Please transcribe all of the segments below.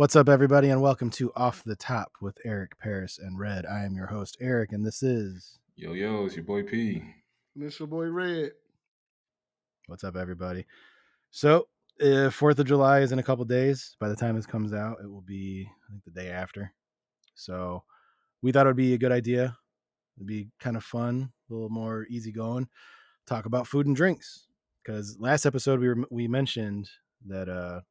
What's up, everybody, and welcome to Off the Top with Eric, Paris, and Red. I am your host, Eric, and this is. Yo, it's your boy P. And it's your boy Red. What's up, everybody? So, 4th of July is in a couple days. By the time this comes out, it will be, I think, the day after. So, we thought it would be a good idea. It'd be kind of fun, a little more easygoing. Talk about food and drinks. Because last episode, we mentioned that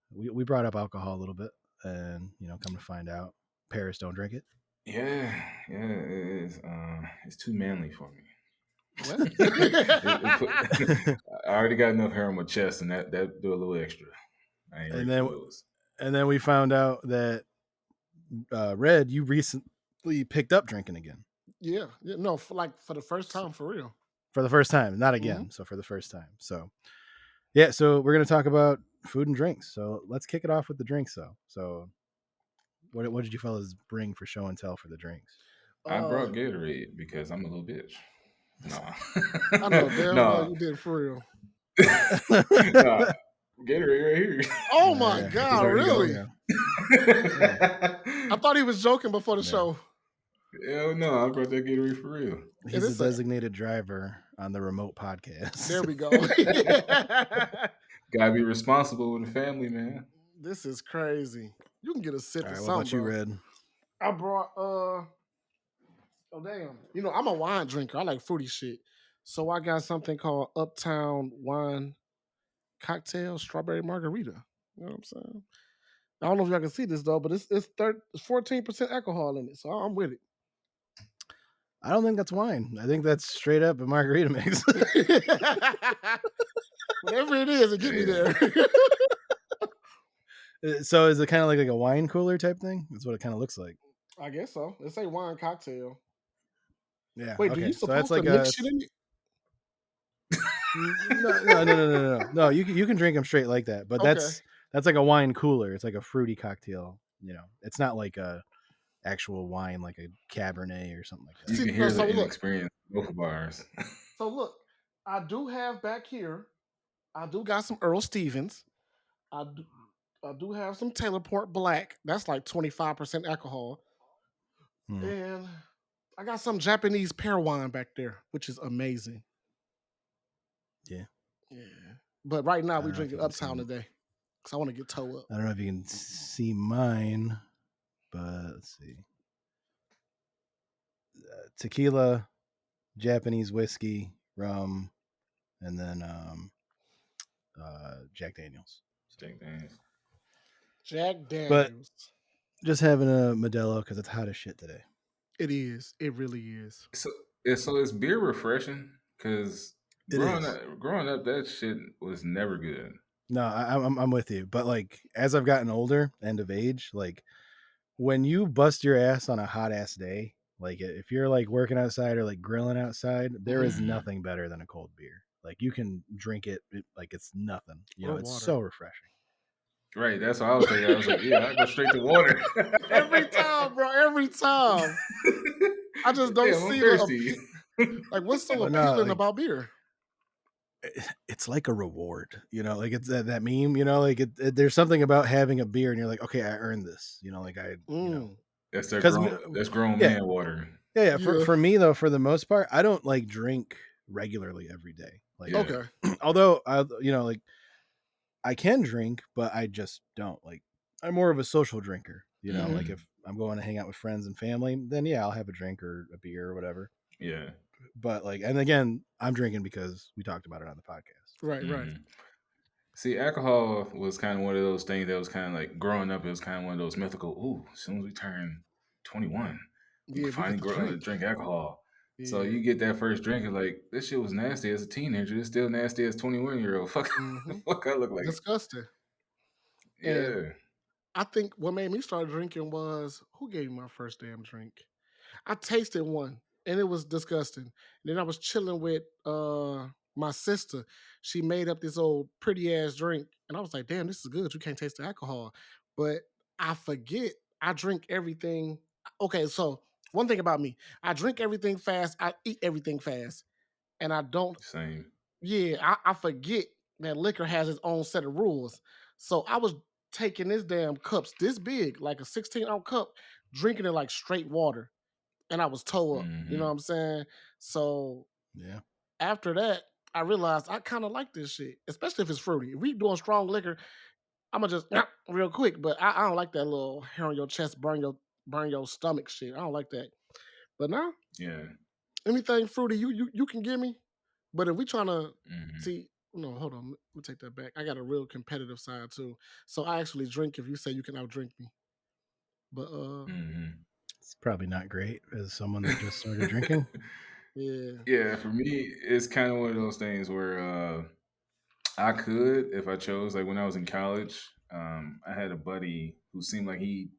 we brought up alcohol a little bit. And, come to find out, Paris don't drink it. It's too manly for me. What? I already got enough hair on my chest, and that do a little extra. I ain't ready for those. And then we found out that Red, you recently picked up drinking again. Yeah. No, for the first time, for real. For the first time, not again. So for the first time. So yeah, so we're gonna talk about food and drinks. So let's kick it off with the drinks, though. So what did you fellas bring for show and tell for the drinks? I brought Gatorade because I'm a little bitch. Nah. I know damn well you did for real. Nah, Gatorade right here. Oh my God, really? Yeah. I thought he was joking before the show. Hell no, I brought that Gatorade for real. He's a designated driver on the remote podcast. There we go. Gotta be responsible with the family, man. This is crazy. You can get a sip of something. What about you, Red? I brought oh damn. You know, I'm a wine drinker. I like fruity shit. So I got something called Uptown Wine Cocktail Strawberry Margarita. You know what I'm saying? I don't know if y'all can see this though, but it's 14% alcohol in it, so I'm with it. I don't think that's wine. I think that's straight up a margarita mix. Whatever it is, it get me there. So is it kind of like a wine cooler type thing? That's what it kind of looks like. I guess so. It's a wine cocktail. Yeah. Wait, okay. do you supposed so that's to like mix shit in it? No. You can drink them straight like that, but that's like a wine cooler. It's like a fruity cocktail. You know, it's not like a actual wine like a Cabernet or something like that. You can hear the inexperience both of ours. So look, I do have back here. I do got some Earl Stevens. I do have some Taylor Port Black. That's like 25% alcohol. And I got some Japanese pear wine back there, which is amazing. Yeah. But right now we drinking Uptown today. Because I want to get toe up. I don't know if you can see mine, but let's see. Tequila, Japanese whiskey, rum, and then Jack Daniels. Jack Daniels. But just having a Modelo because it's hot as shit today. It is. It really is. So is beer refreshing? Because growing up, that shit was never good. No, I'm with you. But like as I've gotten older, end of age, like when you bust your ass on a hot ass day, like if you're like working outside or like grilling outside, there is nothing better than a cold beer. Like you can drink it like it's nothing. You know, it's so refreshing. Right, that's what I was thinking. I was like, yeah, I go straight to water. Every time, bro. Every time. I just don't see the like what's so appealing about beer? It's like a reward, you know, like it's that meme, you know, like there's something about having a beer and you're like, okay, I earned this, you know, like you know, that's grown man water. Yeah. For me though, for the most part, I don't like drink regularly every day. Like, although you know, like I can drink, but I just don't like. I'm more of a social drinker, you know. Like if I'm going to hang out with friends and family, then yeah, I'll have a drink or a beer or whatever. Yeah. But like, and again, I'm drinking because we talked about it on the podcast. Right. See, alcohol was kind of one of those things that was kind of like growing up. It was kind of one of those mythical. Ooh, as soon as we turn 21, we can finally drink alcohol. Yeah. So you get that first drink, and like this shit was nasty as a teenager. It's still nasty as 21-year-old. Fuck, I look like disgusting. Yeah. And I think what made me start drinking was who gave me my first damn drink. I tasted one. And it was disgusting. And then I was chilling with my sister. She made up this old pretty ass drink. And I was like, damn, this is good. You can't taste the alcohol. But I forget I drink everything. Okay, so one thing about me, I drink everything fast. I eat everything fast. And I don't. Same. Yeah, I forget that liquor has its own set of rules. So I was taking this damn cups this big, like a 16-ounce cup, drinking it like straight water, and I was toe up. You know what Mm-hmm. I'm saying? So Yeah. after that, I realized I kind of like this shit, especially if it's fruity. If we doing strong liquor, I'm gonna just real quick, but I don't like that little hair on your chest, burn your stomach shit. I don't like that. But now Yeah. anything fruity you can give me. But if we trying to Mm-hmm. see, no, hold on, let me take that back. I got a real competitive side too. So I actually drink if you say you can outdrink me. But Mm-hmm. It's probably not great as someone that just started drinking. yeah, Yeah, for me, it's kind of one of those things where I could, if I chose. Like when I was in college, I had a buddy who seemed like he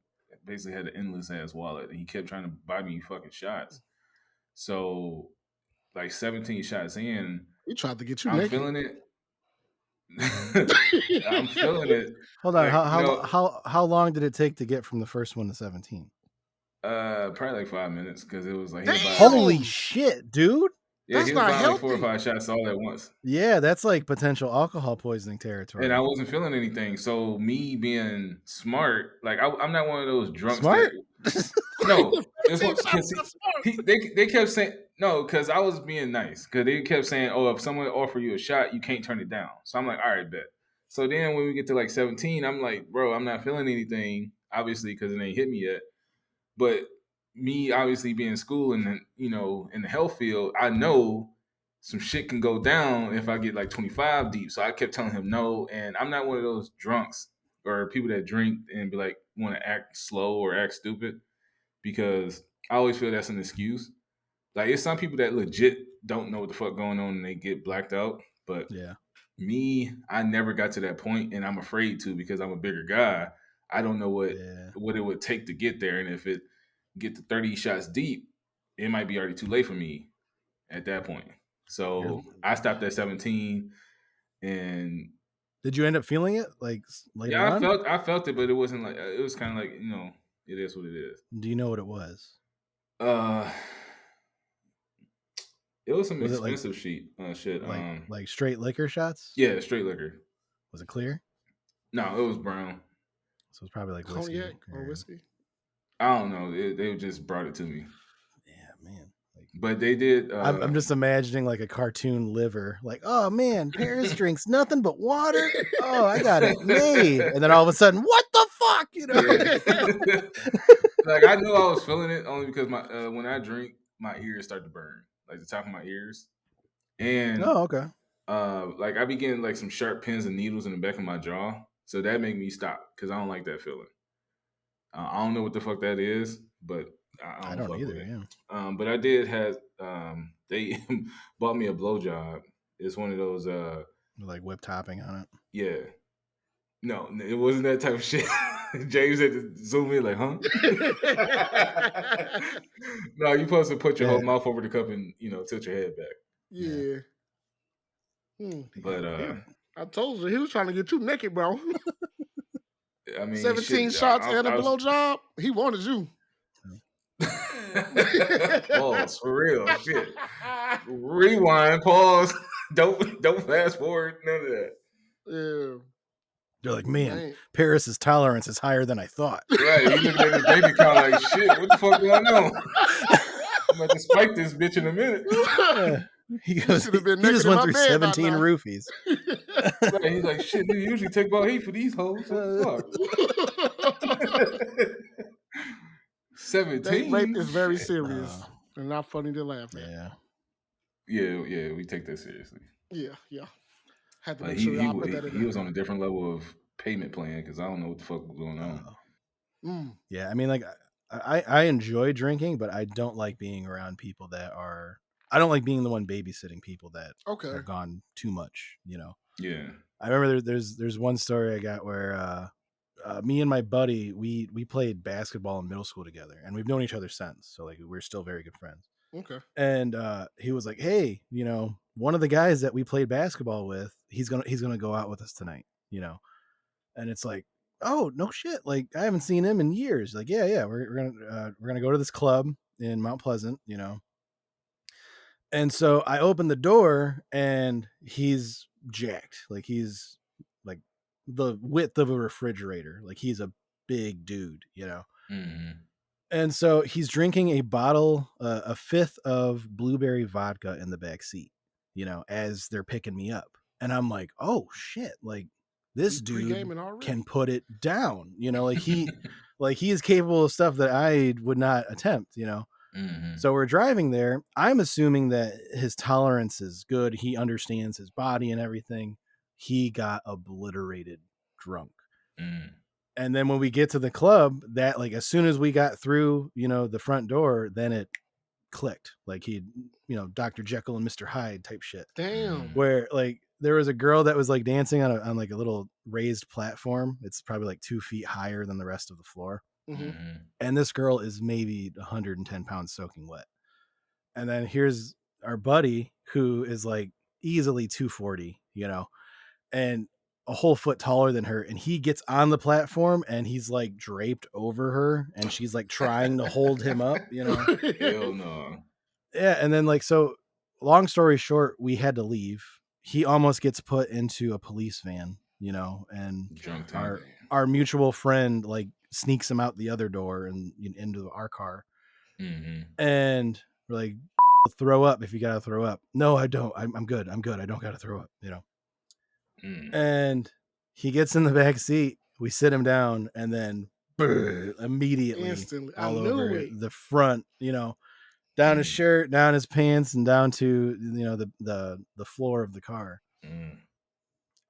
basically had an endless ass wallet, and he kept trying to buy me fucking shots. So, like 17 shots in, we tried to get you I'm naked. feeling it. I'm feeling it. Hold on. Like How long did it take to get from the first one to 17? probably like 5 minutes because it was like he'll buy like Holy Damn, shit, dude. yeah, that's he was not buying like 4 or healthy. 5 shots all at once. Yeah, that's like potential alcohol poisoning And I territory. wasn't feeling anything. So me being smart, like I'm not one of those drunks that Smart? no. It's 15 what shots because of smart. they kept saying no because I was being nice because they kept saying oh if someone offer you a shot you can't turn it down. So I'm like all right bet. So then when we get to like 17, I'm like bro I'm not feeling anything obviously because it ain't hit me yet. But me obviously being in school and then, in the health field, I know some shit can go down if I get like 25 deep. So I kept telling him no. And I'm not one of those drunks or people that drink and be like want to act slow or act stupid because I always feel that's an excuse. Like it's some people that legit don't know what the fuck going on and they get blacked out. But Yeah. me, I never got to that point and I'm afraid to because I'm a bigger guy. I don't know what Yeah. what it would take to get there. And if it get to 30 shots deep, it might be already too late for me at that point. You're, So I stopped at 17 and did you end up feeling it like later yeah, I on? felt I felt it, but it wasn't like it was kind of like, it is what it is. Do you know what it was? Uh it was some Was it expensive shit. like straight liquor shots? Yeah, straight liquor. Was it clear? No, it was brown. So it's probably like whiskey Cognac or or whiskey. I don't know. They just brought it to me. yeah, man. Like But they did I'm just imagining like a cartoon liver, like, oh man, Paris drinks nothing but water. Oh, I got it made. And then all of a sudden, what the fuck? You know? yeah. Like I knew I was feeling it only because my when I drink, my ears start to burn, like the top of my ears, and Oh, okay. like I be getting like some sharp pins and needles in the back of my jaw, so that made me stop because I don't like that feeling. I don't know what the fuck that is, but I I don't don't fuck either, with it. yeah. But I did have they bought me a blowjob. It's one of those Like whip topping on it. yeah. No, it wasn't that type of shit. James had to zoom in like, huh? No, you're supposed to put your Yeah. whole mouth over the cup and tilt your head back. Yeah. Yeah. Hmm. But I told you he was trying to get you naked, bro. I mean, 17 shit. shots and a I was blowjob. He wanted you. pause for real. Shit. Rewind. Pause. Don't fast forward. None of that. Yeah, They're like, man, man. Paris's tolerance is higher than I thought. Right. He looking at his bank account like, shit. What the fuck going on? I'm about to spike this bitch in a minute. Yeah. He You goes, should have been he naked just in went my through bed by 17 now. roofies. Right. He's like, shit. You usually take about 8 for these hoes. What the fuck? Date rape 17? is very Shit. serious and not funny to laugh at. Yeah. Yeah, we take that seriously. Yeah. Had to Like make sure y'all put he that in he there. was on a different level of payment plan because I don't know what the fuck was going on. Mm. Yeah. I mean, like, I enjoy drinking, but I don't like being around people that are, I don't like being the one babysitting people that Okay. have gone too much, you know? Yeah. I remember there's one story I got where me and my buddy we played basketball in middle school together, and we've known each other since. So like we're still very good friends. Okay. And he was like, "Hey, one of the guys that we played basketball with, he's gonna go out with us tonight." And it's like, "Oh no shit! Like I haven't seen him in years." Like, yeah, we're gonna go to this club in Mount Pleasant. And so I opened the door, and he's jacked. Like he's like the width of a refrigerator. Like he's a big dude, you know. Mm-hmm. And so he's drinking a fifth of blueberry vodka in the back seat, you know, as they're picking me up. And I'm like, oh shit, like We this dude pre-gaming can already. put it down, you know, like he is capable of stuff that I would not attempt, you know. Mm-hmm. So we're driving there. I'm assuming that his tolerance is good. He understands his body and everything. He got obliterated drunk. Mm. And then when we get to the club, that like as soon as we got through, you know, the front door, then it clicked. Like he, you know, Dr. Jekyll and Mr. Hyde type shit. Damn. Where like there was a girl that was like dancing on like a little raised platform. It's probably like 2 feet higher than the rest of the floor. Mm-hmm. Mm-hmm. And this girl is maybe 110 pounds soaking wet. And then here's our buddy who is like easily 240, you know, and a whole foot taller than her. And he gets on the platform and he's like draped over her and she's like trying to hold him up, you know? Hell no. Yeah. And then, like, so long story short, we had to leave. He almost gets put into a police van, you know, and Drunk tank. our, our mutual friend like sneaks him out the other door and into our car. Mm-hmm. And we're like, throw up if you gotta throw up. No, I don't. I'm good. I'm good. I don't gotta throw up, you know. Mm. And he gets in the back seat. We sit him down, and then immediately Instantly. I all knew over it. the front, you know, down his Mm. shirt, down his pants, and down to, you know, the floor of the car. Mm.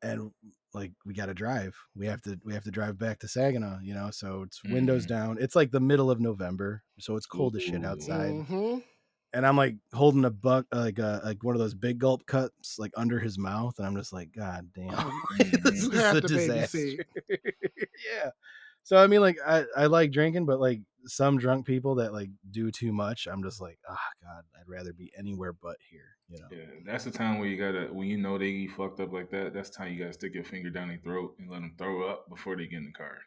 And like we got to drive. We have to drive back to Saginaw, you know. So it's windows Mm-hmm. down. It's like the middle of November, so it's cold as shit Ooh. outside. Mm-hmm. And I'm like holding a buck, like one of those big gulp cups, like under his mouth, and I'm just like, God damn, Oh, this Mm-hmm. you is had a to disaster. babysit. Yeah. So I mean, like, I like drinking, but like some drunk people that like do too much, I'm just like, oh God, I'd rather be anywhere but here, you know. Yeah, that's the time where you gotta, when you know they get fucked up like that, that's the time you gotta stick your finger down their throat and let them throw up before they get in the car.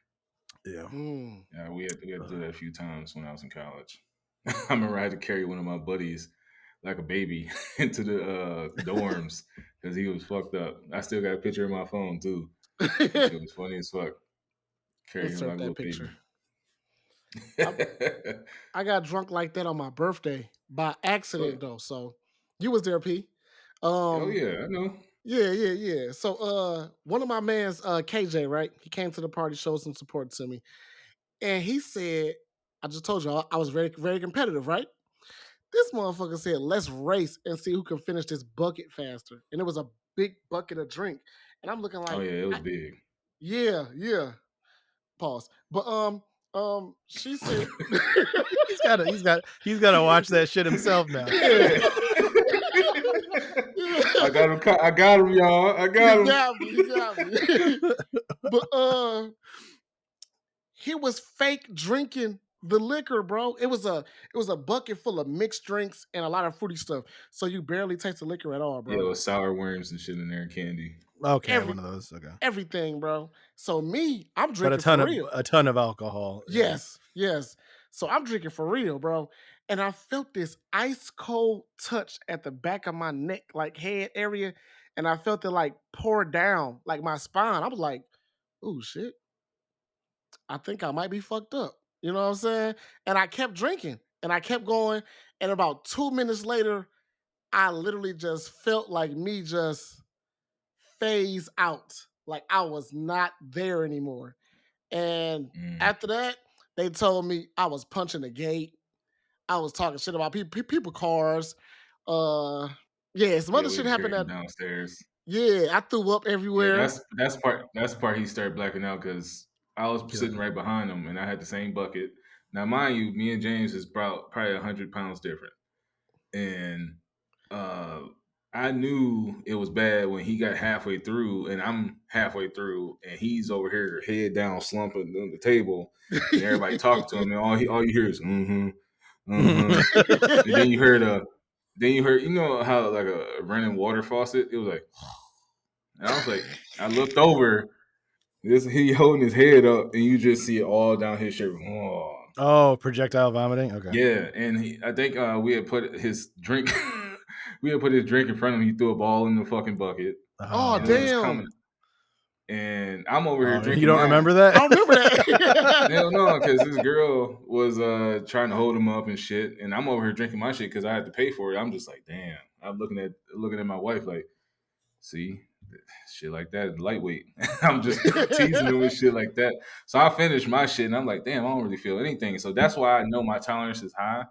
Yeah. Mm. Yeah, we had to do that a few times when I was in college. I remember I had to carry one of my buddies like a baby into the dorms because he was fucked up. I still got a picture in my phone too. That shit was funny as fuck. Carry him Insert like a that little picture. baby. I, I got drunk like that on my birthday by accident But, though. So you was there, P. oh Um, yeah, I know. yeah. So one of my mans, KJ, right? He came to the party, showed some support to me. And he said, I just told you I was very, very competitive, right? This motherfucker said, let's race and see who can finish this bucket faster. And it was a big bucket of drink. And I'm looking Oh like, yeah, it was big. yeah. Pause. But she said He's gotta watch that shit himself now. Yeah. I got him. I got him, y'all. I got He him. got me. He got me. But he was fake drinking the liquor, bro. It was a bucket full of mixed drinks and a lot of fruity stuff. So you barely taste the liquor at all, Yeah, bro. with sour worms and shit in there and candy. Okay, Every one of those. Okay. everything, bro. So me, I'm But a drinking ton for of real. a ton of alcohol. Yeah. Yes. So I'm drinking for real, bro. And I felt this ice cold touch at the back of my neck, like head area. And I felt it like pour down, like my spine. I was like, oh shit, I think I might be fucked up. You know what I'm saying? And I kept drinking and I kept going. And about 2 minutes later, I literally just felt like me just phase out. Like I was not there anymore. And Mm. after that, they told me I was punching the gate. I was talking shit about people cars. Uh, yeah, some Yeah, other we shit had to carry happened him that. downstairs. Yeah, I threw up Yeah, everywhere. that's part he started blacking out because I was Good. sitting right behind him and I had the same bucket. Now, mind you, me and James is probably 100 pounds different, and uh, I knew it was bad when he got halfway through, and I'm halfway through, and he's over here head down, slumping on the table, and everybody talking to him, and all you hear is mm-hmm. And then you heard, you know how like a running water faucet, it was like, and I was like, I looked over. This he holding his head up, and you just see it all down his shirt. Oh. Oh, projectile vomiting. Okay. Yeah, and I think we had put his drink, we had put his drink in front of him. He threw a ball in the fucking bucket, Oh and it was Oh, just coming, damn! and I'm over here Oh, you drinking don't mine. remember that? I remember that. Hell no, because this girl was trying to hold him up and shit, and I'm over here drinking my shit because I had to pay for it. I'm just like, damn. I'm looking at my wife like, see, shit like that is lightweight. I'm just teasing him with shit like that. So I finished my shit, and I'm like, damn, I don't really feel anything. So that's why I know my tolerance is high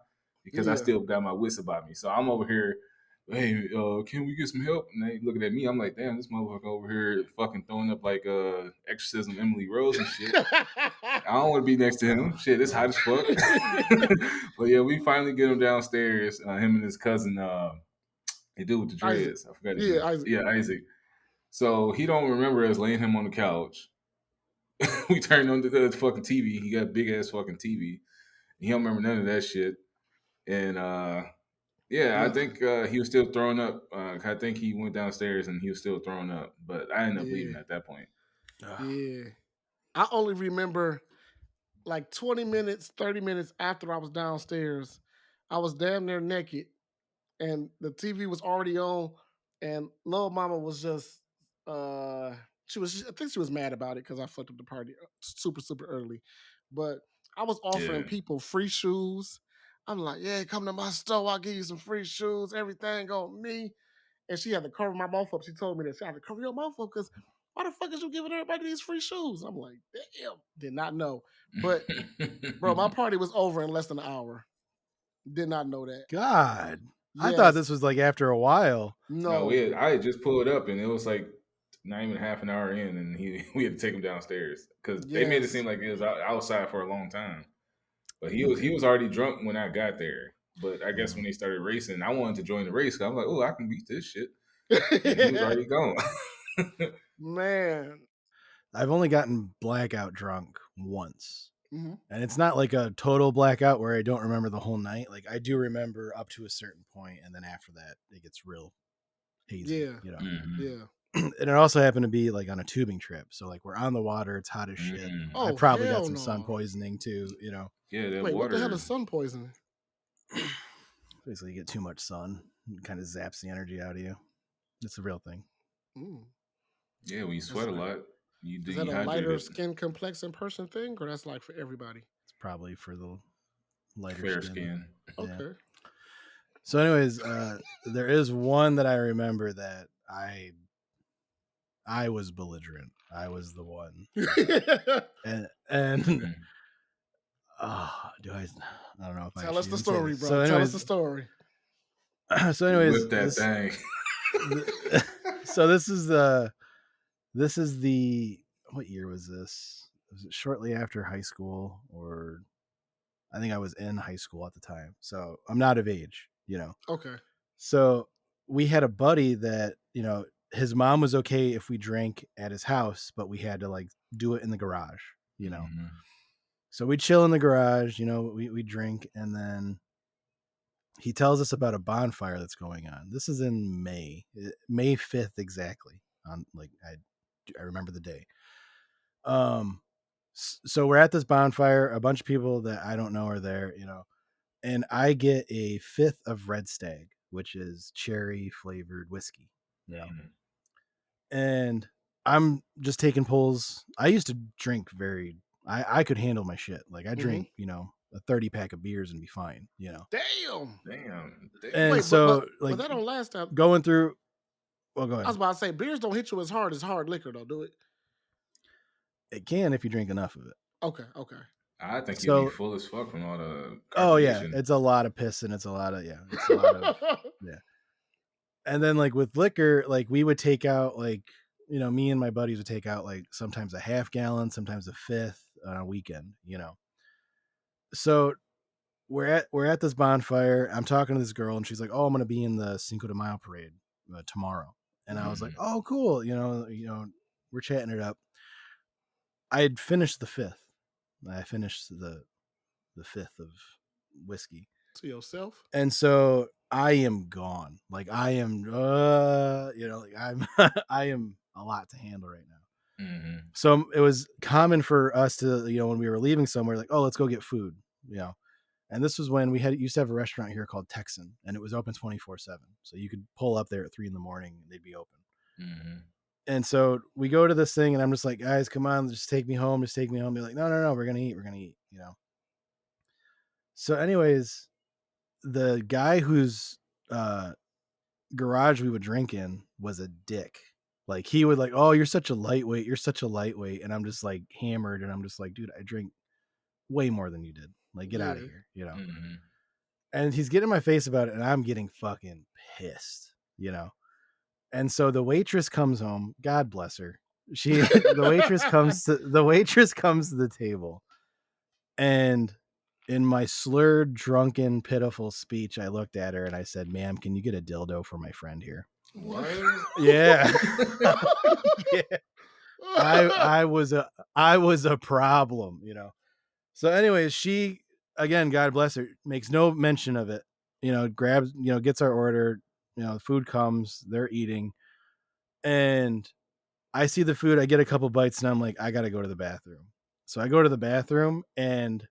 because I Yeah. still got my wits about me. So I'm over here. Hey, can we get some help? And they looking at me. I'm like, damn, this motherfucker over here fucking throwing up like exorcism Emily Rose and shit. I don't want to be next to him. Shit, it's hot as fuck. But yeah, we finally get him downstairs. Him and his cousin, the dude with the Isaac. dreads. I forgot his Yeah, name. Isaac. Yeah, Isaac. So he don't remember us laying him on the couch. We turned on the fucking TV. He got a big ass fucking TV. He don't remember none of that shit. And yeah, I Yeah. think he was still throwing up. I think he went downstairs and he was still throwing up. But I ended up Yeah. leaving at that point. Yeah. I only remember like 20 minutes, 30 minutes after I was downstairs, I was damn near naked and the TV was already on and little mama was just uh I think she was mad about it because I fucked up the party super early. But I was offering Yeah. people free shoes. I'm like, yeah, come to my store, I'll give you some free shoes, everything on me. And she had to cover my mouth up. She told me that she had to cover your mouth up because why the fuck is you giving everybody these free shoes? I'm like, damn, did not know. But bro, my party was over in less than an hour. Did not know that. God, I thought Yes. this was like after a while. No, No. I had just pulled up and it was like not even half an hour in, and we had to take him downstairs because they made it Yes. seem like it was outside for a long time. But he Okay. was already drunk when I got there. But I guess Mm. when they started racing, I wanted to join the race. 'Cause I'm like, oh, I can beat this shit, and he was already gone. Man. I've only gotten blackout drunk once. Hmm. And it's not like a total blackout where I don't remember the whole night. Like I do remember up to a certain point, and then after that, it gets real hazy, Yeah. you know. Hmm. Yeah. And it also happened to be like on a tubing trip, so like we're on the water, it's hot as shit. Hmm. I Oh, probably got hell some sun no. poisoning too, you know. Yeah, that Wait, what the hell water. is sun poisoning? Basically, you get too much sun, it kind of zaps the energy out of you. It's a real thing. Mm. Yeah, when you That's sweat a lot, you Is that a lighter dehydrated. skin complexion person thing, or that's like for everybody? It's probably for the lighter Fair skin. skin. Yeah. Okay. So, anyways, there is one that I remember that I was belligerent. I was the one, and Hmm. do I? I don't know if I Tell should us the even say story, this. bro. Tell us the story. So, You anyways, whip that thing. so this is the what year was this? Was it shortly after high school, or I think I was in high school at the time. So I'm not of age, you know. Okay. So we had a buddy that, you know, his mom was okay if we drank at his house, but we had to like do it in the garage, you know. Hmm. So we chill in the garage, you know, we drink, and then he tells us about a bonfire that's going on. This is in May 5th exactly. On like I remember the day. Um so we're at this bonfire, a bunch of people that I don't know are there, you know, and I get a fifth of Red Stag, which is cherry flavored whiskey, you know. And I'm just taking pulls. I used to drink I could handle my shit. Like I Hmm. drink, you know, a 30 pack of beers and be fine, you know. Damn. Damn. And Wait, Damn. but so but like that don't last that. going through well, go I ahead. was about to say beers don't hit you as hard as hard liquor though, do it? It can if you drink enough of it. Okay, okay. I think you'd be So full as fuck from all the oh yeah, carbonation. it's a lot of piss and it's a lot of it's a lot of yeah. And then like with liquor, like we would take out like, you know, me and my buddies would take out like sometimes a half gallon, sometimes a fifth on a weekend, you know. So we're at this bonfire. I'm talking to this girl and she's like, "Oh, I'm going to be in the Cinco de Mayo parade tomorrow." And I Mhm. was like, Hmm. "Oh, cool." You know, we're chatting it up. I had finished the fifth. I finished the fifth of whiskey. To yourself? And so I am gone. Like I am you know, like I'm I am a lot to handle right now. Hmm. So it was common for us to, you know, when we were leaving somewhere, like, oh, let's go get food, you know. And this was when we used to have a restaurant here called Texan, and it was open 24/7. So you could pull up there at 3 in the morning and they'd be open. Hmm. And so we go to this thing, and I'm just like, guys, come on, just take me home. Just take me home. They're like, no, no, no, we're gonna eat. We're gonna eat. You know. So, anyways, the guy whose uh, garage we would drink in was a dick. Like he would like, oh, you're such a lightweight. You're such a lightweight. And I'm just like hammered, and I'm just like, dude, I drink way more than you did. Like, get out of Yeah. here. You know. Mm-hmm. And he's getting in my face about it, and I'm getting fucking pissed. You know. And so the waitress comes home. God bless her. She the waitress comes to the table, and in my slurred, drunken, pitiful speech, I looked at her and I said, "Ma'am, can you get a dildo for my friend here?" What? Yeah. Yeah. I was a problem, you know. So anyways, she, again, God bless her, makes no mention of it. You know, grabs, you know, gets our order, you know, food comes, they're eating, and I see the food, I get a couple bites, and I'm like, I got to go to the bathroom. So I go to the bathroom and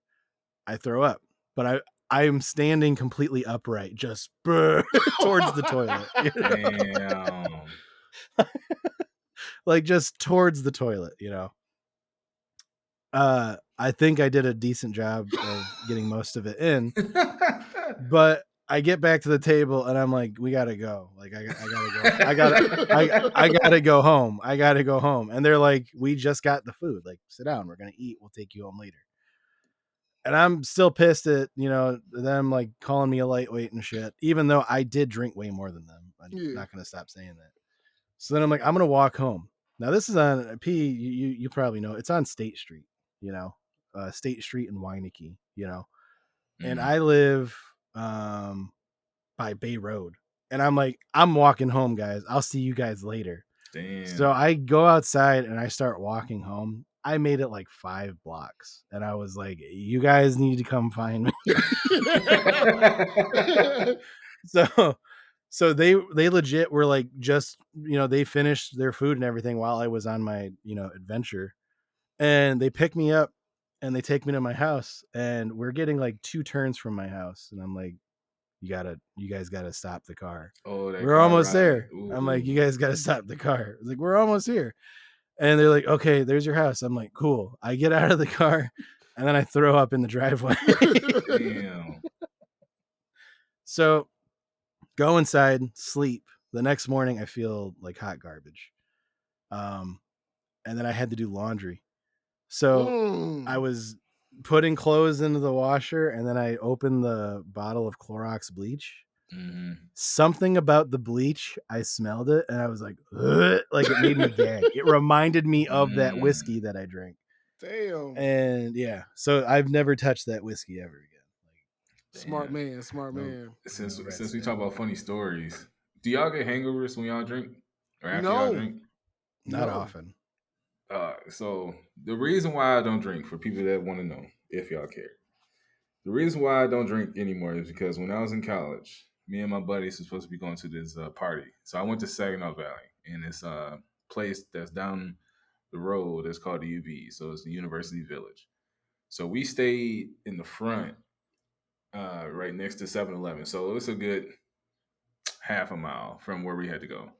I throw up, but I am standing completely upright, just towards the toilet, you know? Damn. Like just towards the toilet, you know. I think I did a decent job of getting most of it in, but I get back to the table and I'm like, we gotta go. Like I gotta go. I gotta go home. I gotta go home. And they're like, we just got the food. Like, sit down. We're gonna eat. We'll take you home later. And I'm still pissed at, you know, them like calling me a lightweight and shit, even though I did drink way more than them. I'm Yeah. not gonna stop saying that. So then I'm like, I'm gonna walk home. Now this is on P. You probably know it's on State Street, you know, State Street in Weineke, you know, and Mm. I live by Bay Road, and I'm like, I'm walking home, guys. I'll see you guys later. So Damn. I go outside and I start walking home. I made it like 5 blocks, and I was like, you guys need to come find me. So they legit were like, just, you know, they finished their food and everything while I was on my, you know, adventure, and they pick me up and they take me to my house, and we're getting like 2 turns from my house, and I'm like, you guys gotta stop the car. Oh, that We're car almost ride. there. I'm like, you Ooh. guys gotta stop the car. It's like, we're almost here. And they're like, okay, there's your house. I'm like, cool. I get out of the car and then I throw up in the driveway. Damn. So go inside, sleep. The next morning I feel like hot garbage. Um, and then I had to do laundry. So I Mm. was putting clothes into the washer, and then I opened the bottle of Clorox bleach. Mm-hmm. Something about the bleach, I smelled it and I was like, "Ugh," like it made me gag. It reminded me of that Mm. whiskey that I drank. Damn. And yeah, so I've never touched that whiskey ever again. Smart Damn. man. Smart No, man. Since no red since we snake. talk about funny stories, do y'all get hangovers when y'all drink or after y'all No. drink? Not No. often. So the reason why I don't drink, for people that want to know, if y'all care, the reason why I don't drink anymore is because when I was in college, me and my buddies were supposed to be going to this party. So I went to Saginaw Valley, and it's a place that's down the road. It's called the UV. So it's the University Village. So we stayed in the front, right next to 7-Eleven. So it's a good half a mile from where we had to go.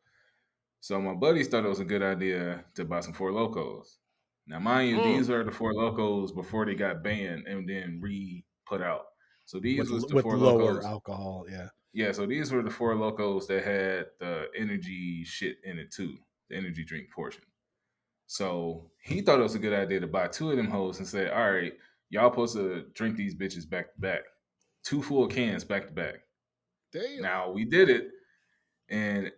So my buddies thought it was a good idea to buy some Four Locos. Now, mind you, these Mm. are the Four Locos before they got banned and then re-put out. So these was the With Four lower Locos. alcohol, yeah. Yeah, so these were the Four Locos that had the energy shit in it too, the energy drink portion. So he thought it was a good idea to buy 2 of them hoes and say, all right, y'all supposed to drink these bitches back to back. 2 full cans back to back. Damn. Now we did it, and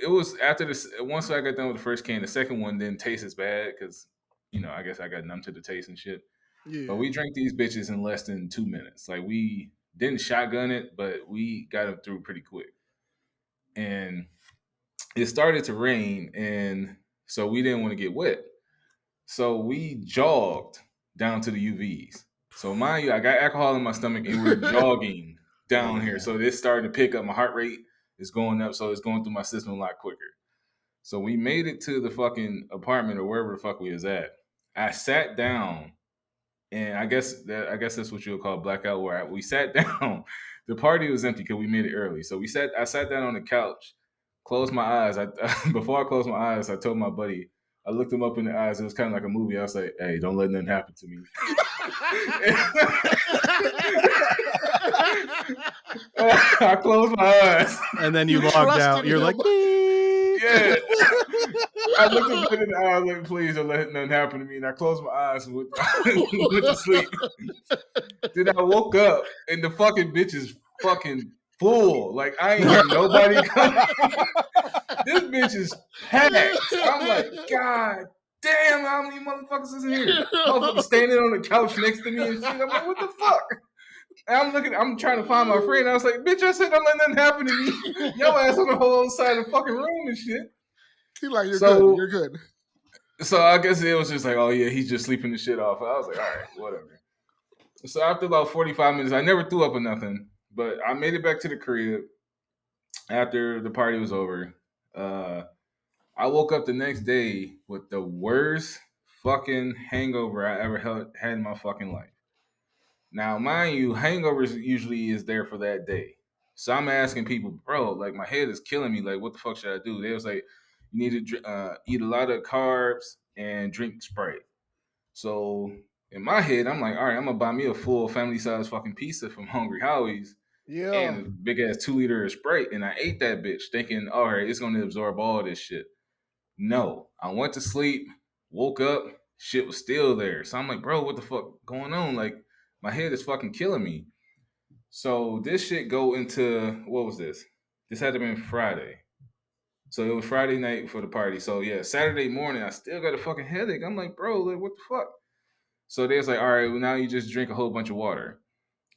it was after this. Once I got done with the first can, the second one didn't taste as bad because, I guess I got numb to the taste and shit. But Yeah. we drank these bitches in less than 2 minutes. Like we didn't shotgun it, but we got them through pretty quick. And it started to rain, and so we didn't want to get wet. So we jogged down to the UVs. So mind you, I got alcohol in my stomach, and we're jogging down here. Yeah. So it's starting to pick up. My heart rate is going up, so it's going through my system a lot quicker. So we made it to the fucking apartment or wherever the fuck we was at. I sat down, and I guess that's what you would call blackout. Where we sat down, the party was empty because we made it early. So I sat down on the couch, Closed my eyes. Before I closed my eyes, I told my buddy. I looked him up in the eyes. It was kind of like a movie. I was like, "Hey, don't let nothing happen to me." I closed my eyes, and then you logged out. You're like, beep. yeah. I looked him in the eye. I was like, "Please don't let nothing happen to me." And I closed my eyes and went to sleep. Then I woke up and the fucking bitch is fucking full. Like I ain't hear nobody come. This bitch is packed. I'm like, God damn, how many motherfuckers is in here? Motherfuckers standing on the couch next to me and shit. I'm like, what the fuck? And I'm trying to find my friend. I was like, bitch, I said don't let nothing happen to me. Yo ass on the whole other side of the fucking room and shit. He's like, you're good. You're good. So I guess it was just like, oh yeah, he's just sleeping the shit off. I was like, all right, whatever. So after about 45 minutes, I never threw up or nothing, but I made it back to the crib after the party was over. I woke up the next day with the worst fucking hangover I ever had in my fucking life. Now, mind you, hangovers usually is there for that day. So I'm asking people, bro, like my head is killing me. Like, what the fuck should I do? They was like, you need to eat a lot of carbs and drink Sprite. So in my head, I'm like, all right, I'm gonna buy me a full family size fucking pizza from Hungry Howie's Yeah. and a big ass 2 liter of Sprite, and I ate that bitch thinking, all right, it's gonna absorb all this shit. No, I went to sleep, woke up, shit was still there. So I'm like, bro, what the fuck going on? Like, my head is fucking killing me. So this shit go into what was this? This had to been Friday. So it was Friday night for the party. So yeah, Saturday morning, I still got a fucking headache. I'm like, bro, like, what the fuck? So they was like, all right, well, now you just drink a whole bunch of water.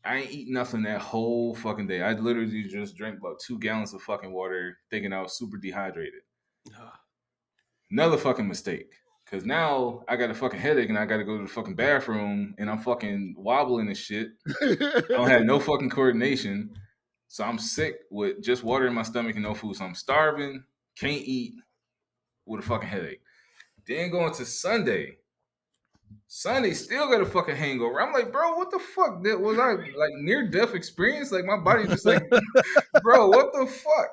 I ain't eat nothing that whole fucking day. I literally just drank about 2 gallons of fucking water, thinking I was super dehydrated. Another fucking mistake. Cause now I got a fucking headache and I gotta go to the fucking bathroom and I'm fucking wobbling and shit. I don't have no fucking coordination. So I'm sick with just water in my stomach and no food. So I'm starving, can't eat with a fucking headache. Then going to Sunday. Sunday still got a fucking hangover. I'm like, bro, what the fuck? Was I like near death experience? Like my body just like, bro, what the fuck?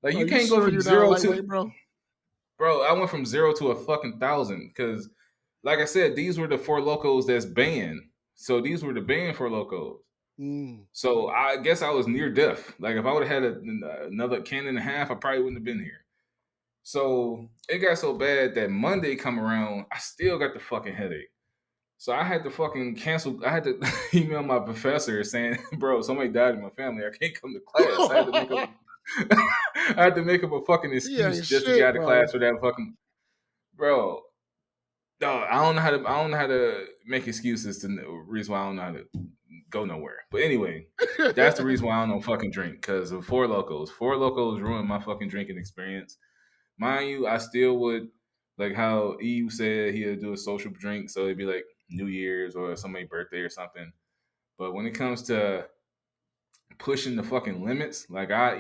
Like you Are you can't go sure from you're not a 0 to lightweight, bro? Bro, I went from 0 to a fucking 1,000 because, like I said, these were the four locos that's banned. So these were the banned four locos. So I guess I was near death. Like if I would have had another can and a half, I probably wouldn't have been here. So it got so bad that Monday come around, I still got the fucking headache. So I had to fucking cancel. I had to email my professor saying, "Bro, somebody died in my family. I can't come to class." I had to make up. I had to make up a fucking excuse just to get out of class for that fucking. Bro, no, I don't know how to. I don't know how to make excuses to the reason why I don't know how to go nowhere. But anyway, that's the reason why I don't fucking drink because of Four Locos. Four Locos ruined my fucking drinking experience. Mind you, I still would like how Eve said he'd do a social drink, so it'd be like New Year's or somebody's birthday or something. But when it comes to pushing the fucking limits, like I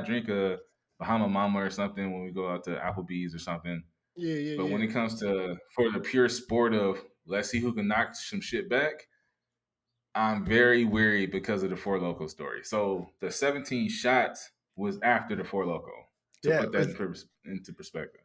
drink a Bahama Mama or something when we go out to Applebee's or something. But when it comes to for the pure sport of let's see who can knock some shit back, I'm very weary because of the Four Loco story. So the 17 shots was after the Four Loco to Yeah, put that into perspective.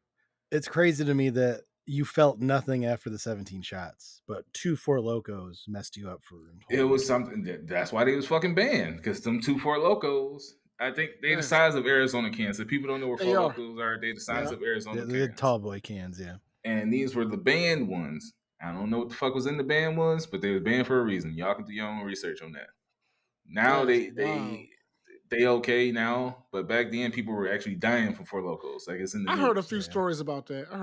It's crazy to me that you felt nothing after the 17 shots, but 2 Four Locos messed you up for it was something that's why they was fucking banned because them 2 Four Locos. I think they the size of Arizona cans. If people don't know where Four Locos are, they the size of Arizona cans. They're tall boy cans, yeah. And these were the banned ones. I don't know what the fuck was in the banned ones, but they were banned for a reason. Y'all can do your own research on that. Now they okay now, but back then people were actually dying from Four Locos. Like it's in the news. I heard a few stories about that. I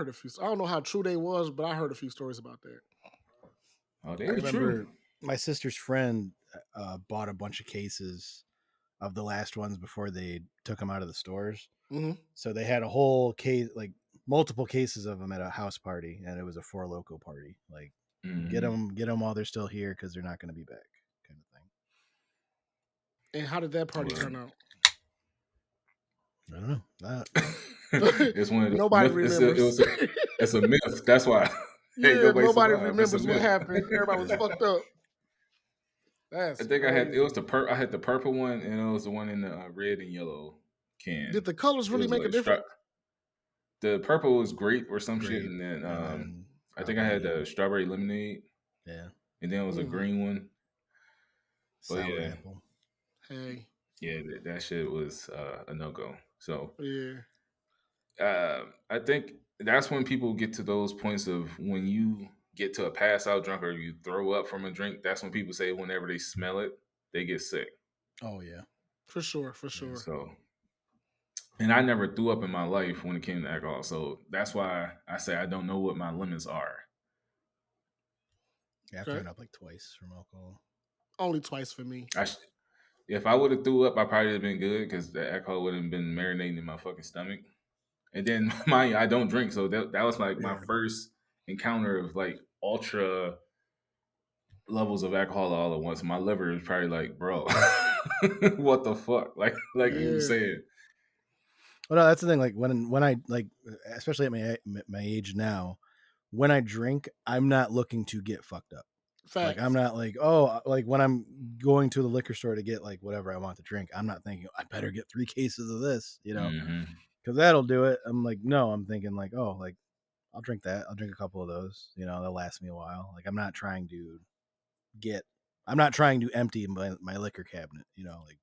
don't know how true they was, but I heard a few stories about that. Oh, they I were remember true. My sister's friend bought a bunch of cases of the last ones before they took them out of the stores. Mm-hmm. So they had a whole case, like multiple cases of them at a house party, and it was a Four Loco party. Like, get them while they're still here because they're not going to be back, kind of thing. And how did that party turn out? I don't know. It's one of those nobody remembers. It's a myth. That's why. Yeah, nobody remembers what happened. Everybody was fucked up. I think crazy. I had the purple one and it was the one in the red and yellow can. Did the colors It really was make a like difference? the purple was grape or some shit, Grape, and then and then I think I had probably the strawberry lemonade, yeah, and then it was a Hmm. green one. But sour yeah, apple. Hey, yeah, that shit was a no go. So yeah, I think that's when people get to those points of when you get to a pass out drunk or you throw up from a drink. That's when people say whenever they smell it, they get sick. Oh yeah, for sure, for And sure. so, and I never threw up in my life when it came to alcohol. So that's why I say I don't know what my limits are. yeah. I've Okay, thrown up like twice from alcohol. only twice for me. If I would have threw up, I probably would have been good because the alcohol would have been marinating in my fucking stomach. And then, mind you, I don't drink, so that was like my Yeah. first encounter of like ultra levels of alcohol all at once. My liver is probably like, bro, what the fuck? Like you were Yeah, saying. Well, no, that's the thing. Like when I like, especially at my age now, when I drink, I'm not looking to get fucked up. Like I'm facts. not like, oh, like when I'm going to the liquor store to get like whatever I want to drink, I'm not thinking I better get 3 cases of this, Hmm. because that'll do it. I'm like, no, I'm thinking like, oh, like I'll drink that. I'll drink a couple of those. They'll last me a while. Like get, I'm not trying to empty my liquor cabinet. Like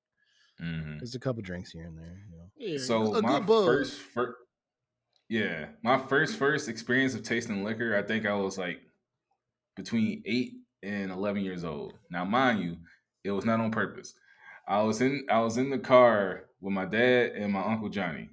Hmm. just a couple drinks here and there. Yeah, So a my good buzz. first yeah, my first experience of tasting liquor, I think I was like between 8 and 11 years old. Now, mind you, it was not on purpose. I was in the car with my dad and my uncle Johnny.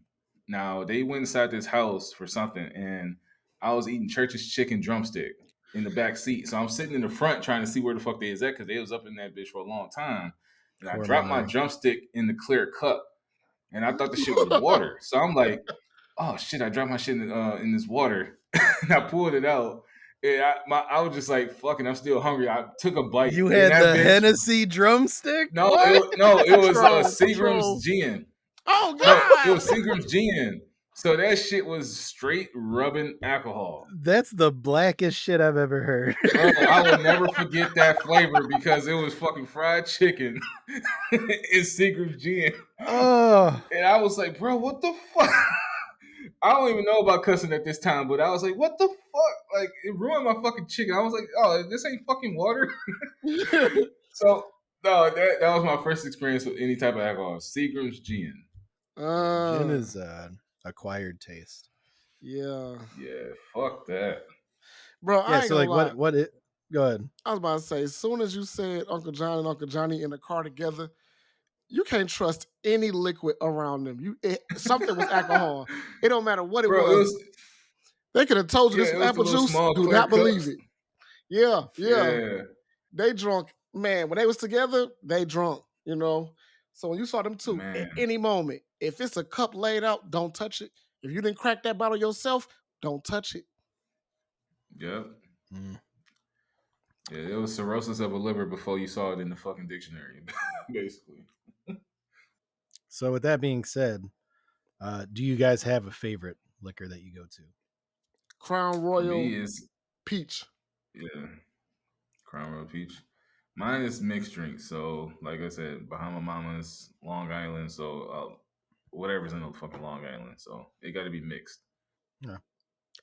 Now they went inside this house for something, and I was eating Church's chicken drumstick in the back seat. So I'm sitting in the front trying to see where the fuck they is at because they was up in that bitch for a long time. And I Core dropped my memory. drumstick in the clear cup, and I thought the shit was water. So I'm like, oh shit, I dropped my shit in this water, and I pulled it out. And I was just like, fucking, I'm still hungry. I took a bite, You and had that the bitch. Hennessy drumstick? No, What? it was Patrol, Seagram's patrol. gin. Oh No, it God! was Seagram's gin. So that shit was straight rubbing alcohol, That's the blackest shit I've ever heard. bro. I will never forget that flavor because it was fucking fried chicken and Seagram's gin, Oh, and I was like, bro, what the fuck? I don't even know about cussing at this time, but I was like, what the fuck? Like, it ruined my fucking chicken. I was like, oh, this ain't fucking water. So, no, that was my first experience with any type of alcohol. Seagram's gin. yeah, gin uh, is acquired taste. yeah, Yeah, fuck that. bro. Yeah, I ain't so gonna like lie. what it go ahead. I was about to say, as soon as you said Uncle John and Uncle Johnny in the car together, you can't trust any liquid around them. Something was alcohol. It don't matter what it Bro, it was. was, They could have told you yeah, this it was was the apple little juice. small Do clear not believe cups. it. Yeah, yeah. Yeah, They drunk. Man, when they was together, they drunk. So when you saw them two, at man. any moment, if it's a cup laid out, don't touch it. If you didn't crack that bottle yourself, don't touch it. Yep. Mm. Yeah, it was cirrhosis of a liver before you saw it in the fucking dictionary, basically. So with that being said, do you guys have a favorite liquor that you go to? Crown For me, Royal it's, Peach. yeah, Crown Royal Peach. Mine is mixed drinks. So, like I said, Bahama Mama's Long Island. So, whatever's in the fucking Long Island. So, it got to be mixed. No.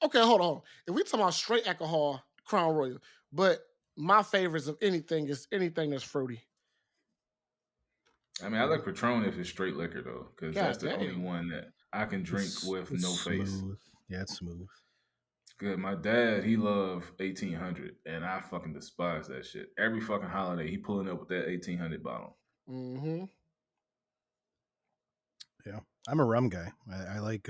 Okay, hold on. If we talking about straight alcohol, Crown Royal. But my favorites of anything is anything that's fruity. I mean, I like Patron if it's straight liquor, though, because that's God the only damn. one that I can drink with It's no face. smooth. Yeah, it's smooth. Good. My dad, he loved 1800, and I fucking despise that shit. Every fucking holiday, he pulling up with that 1800 bottle. Mm-hmm. Yeah, I'm a rum guy. I like.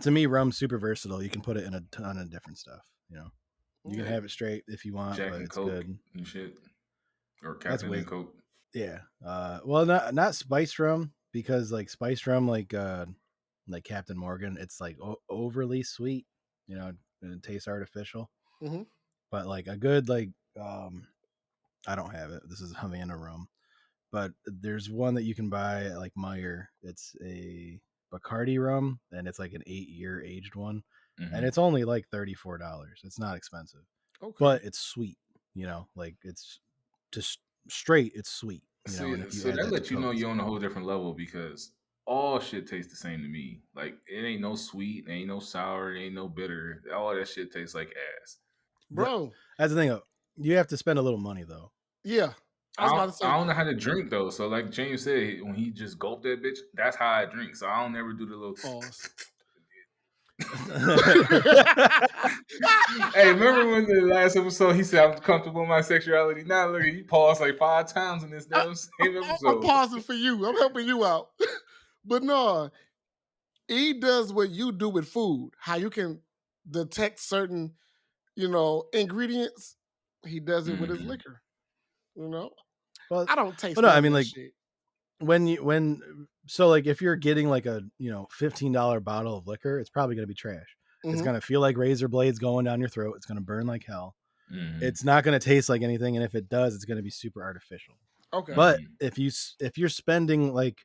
To me, rum's super versatile. You can put it in a ton of different stuff. You can Yeah, have it straight if you want, Jack but and it's Coke good. and shit, or That's Captain and way Coke. Yeah. Well, not spice rum, because like spice rum, like Captain Morgan, it's like overly sweet, and it tastes artificial. Mm-hmm. But like a good I don't have it. This is Havana rum, but there's one that you can buy at like Meyer. It's a Bacardi rum, and it's like an 8-year aged one, and Hmm. it's only like $34. It's not expensive, Okay. but it's sweet. Like it's just straight. It's sweet. And See, if you so add that that to lets you Coke, know it's you're on good. a whole different level because all shit tastes the same to me. Like it ain't no sweet, it ain't no sour, it ain't no bitter. All that shit tastes like ass. The, Bro. that's the thing. You have to spend a little money though. Yeah. I was about to I say don't know how to drink though. So like James said, when he just gulped that bitch, that's how I drink. So I don't ever do the little. pause. Hey, remember when the last episode he said I'm comfortable in my sexuality? Now look at you paused like 5 times in this damn same I'm episode. pausing for you. I'm helping you out. But no, he does what you do with food. How you can detect certain, ingredients. He does it with his Hmm. liquor. You know, well, I don't well, taste no, none I of mean that like shit. so like if you're getting like a $15 bottle of liquor, it's probably gonna be trash. It's Hmm. gonna feel like razor blades going down your throat. It's gonna burn like hell. Hmm. It's not gonna taste like anything, and if it does, it's gonna be super artificial. Okay. But Hmm. if you're spending like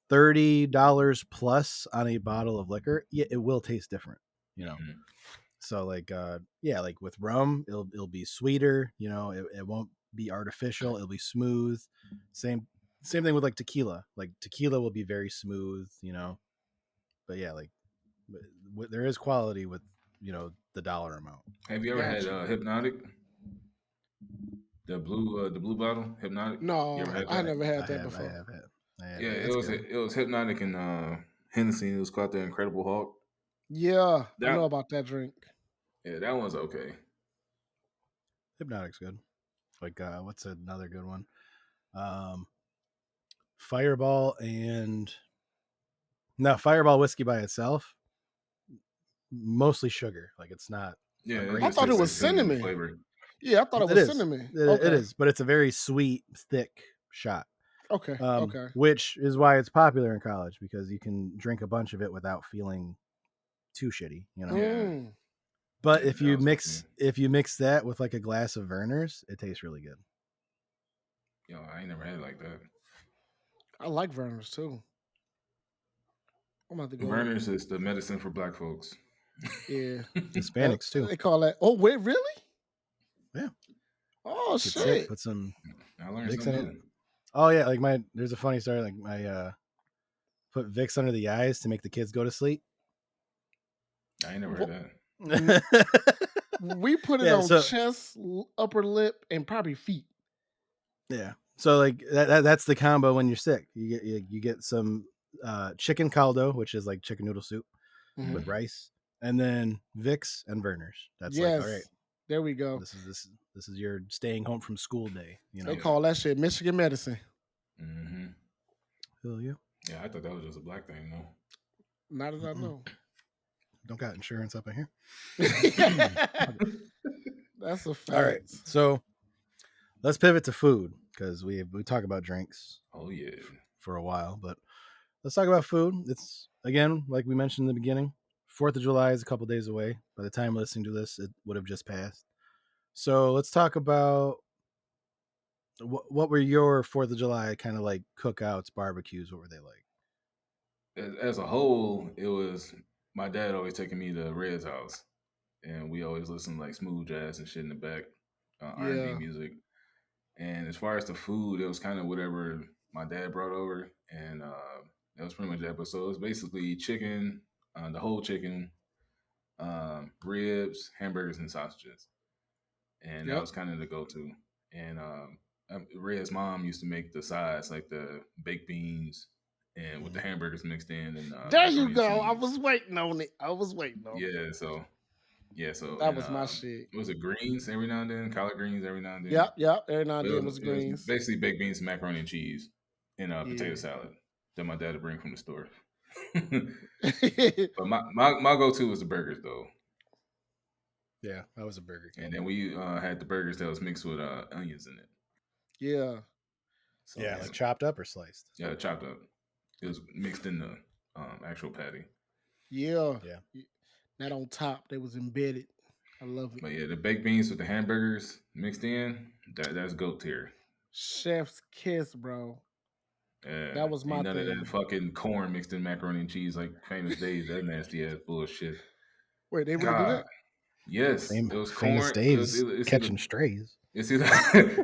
$30 plus on a bottle of liquor, yeah, it will taste different. You know, Hmm. so like yeah, like with rum, it'll be sweeter. It won't be artificial. It'll be smooth. Same same thing with like tequila. Like tequila will be very smooth. But yeah, like there is quality with the dollar amount. Have you ever had Got you. hypnotic? The blue bottle, hypnotic. You ever No, had I that? never had I that have, I before. have it. I have Yeah, it. it It's was good. it was hypnotic and Hennessy. It was called the Incredible Hulk. Yeah, I know That about that drink. yeah, that one's okay. Hypnotic's good. Like what's another good one? Um, Fireball and no Fireball whiskey by itself, mostly sugar. Like it's not Yeah, a it I great just thought it tastes was like tasting. cinnamon cinnamon. flavor. Yeah, I thought it It was is. cinnamon. It Okay. is, but it's a very sweet, thick shot. Okay. Okay. Which is why it's popular in college because you can drink a bunch of it without feeling too shitty. Yeah, Mm. But yeah, that was okay. if you mix that with like a glass of Verner's, it tastes really good. Yo, I ain't never had it like that. I like Verner's too. I'm about to go. Verner's is the medicine for black folks. Yeah. Hispanics too. They call that. Oh, wait, really? Yeah, Oh get sick, shit. put some I learned Vicks in something it. new. Oh yeah, like there's a funny story. Like my put Vicks under the eyes to make the kids go to sleep. I ain't never heard Wh- that. We put it Yeah, on so chest, upper lip, and probably feet. yeah, so like that's the combo when you're sick. You get some chicken caldo, which is like chicken noodle soup Hmm. with Hmm. rice, and then Vicks and Verner's. That's like all right. Yes. There we go. This is your staying home from school day. They Yeah. call that shit Michigan medicine. Hmm. Feel you? Yeah, I thought that was just a black thing though. Not as I Mm-mm. know. Don't got insurance up in here. That's a All right, fact. so let's pivot to food because we talk about drinks Oh yeah. for a while, but let's talk about food. It's again, like we mentioned in the beginning, 4th of July is a couple days away. By the time listening to this, it would have just passed. So let's talk about what were your 4th of July kind of like cookouts, barbecues? What were they like? As a whole, it was my dad always taking me to Red's house, and we always listened to like smooth jazz and shit in the back, R&B Yeah. music. And as far as the food, it was kind of whatever my dad brought over, and that was pretty much that. But so it was basically chicken, the whole chicken, ribs, hamburgers, and sausages, and that Yep. was kind of the go-to. And Red's mom used to make the sides like the baked beans and with the Mhm. hamburgers mixed in and There you macaroni and go. I cheese. was waiting on it. I was waiting on it. Yeah, so yeah, so That and was my shit. was it greens every now and then, collard greens every now and then. Yep. Yep. Every now and But then was it was greens. basically baked beans, macaroni and cheese, and potato Yeah. salad that my dad would bring from the store. But my go to was the burgers though, Yeah, I was a Burger and King. then we had the burgers that was mixed with onions in it. Yeah. So Yeah, yeah, like chopped up or sliced. yeah, chopped up. It was mixed in the actual patty. Yeah. Yeah, That on top, they was embedded. I love it. But yeah, the baked beans with the hamburgers mixed in, that's goat tier. Chef's kiss, bro. Yeah, That was my ain't none of that thing. fucking corn mixed in macaroni and cheese like Famous Dave's. That nasty ass bullshit. Wait, they really do God, that? yes, it was famous corn. It was Dave's it's either catching strays. it's either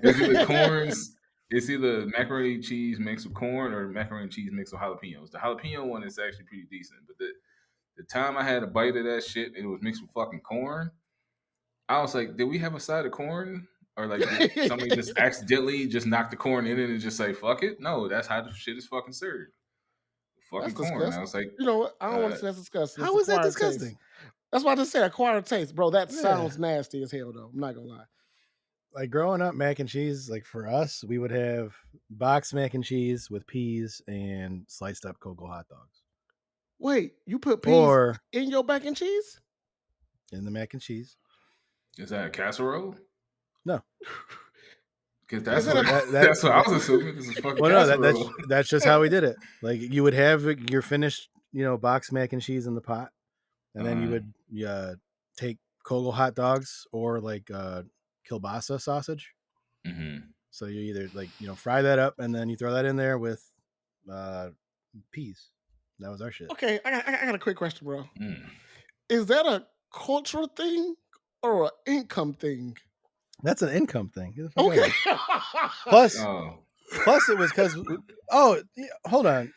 it's either corns It's either macaroni and cheese mixed with corn or macaroni and cheese mixed with jalapenos. The jalapeno one is actually pretty decent, but the time I had a bite of that shit and it was mixed with fucking corn, I was like, did we have a side of corn? Or like did somebody just accidentally just knock the corn in it and just say fuck it? No, that's how the shit is fucking served. That's Fucking corn. I disgusting. was like, You know what? I don't want uh, to say that's disgusting. It's How is that acquired taste. disgusting? That's why I just said acquired taste, bro. That Yeah. sounds nasty as hell, though. I'm not gonna lie. Like growing up, mac and cheese, like for us, we would have boxed mac and cheese with peas and sliced up Kogel hot dogs. Wait, you put peas Or in your mac and cheese? in the mac and cheese. is that a casserole? No. Because Is that's it what a that's what I that was assuming. This is fucking well no, casserole. that's just how we did it. Like you would have your finished, boxed mac and cheese in the pot, and then you Uh, would take Kogel hot dogs or like kielbasa sausage. mm-hmm. So you either like fry that up and then you throw that in there with uh, peas. That was our shit. okay? I got a quick question, bro. Mm. Is that a cultural thing or an income thing? That's an income thing. Get the fuck out of Okay. here. Plus, Oh. plus it was because hold on,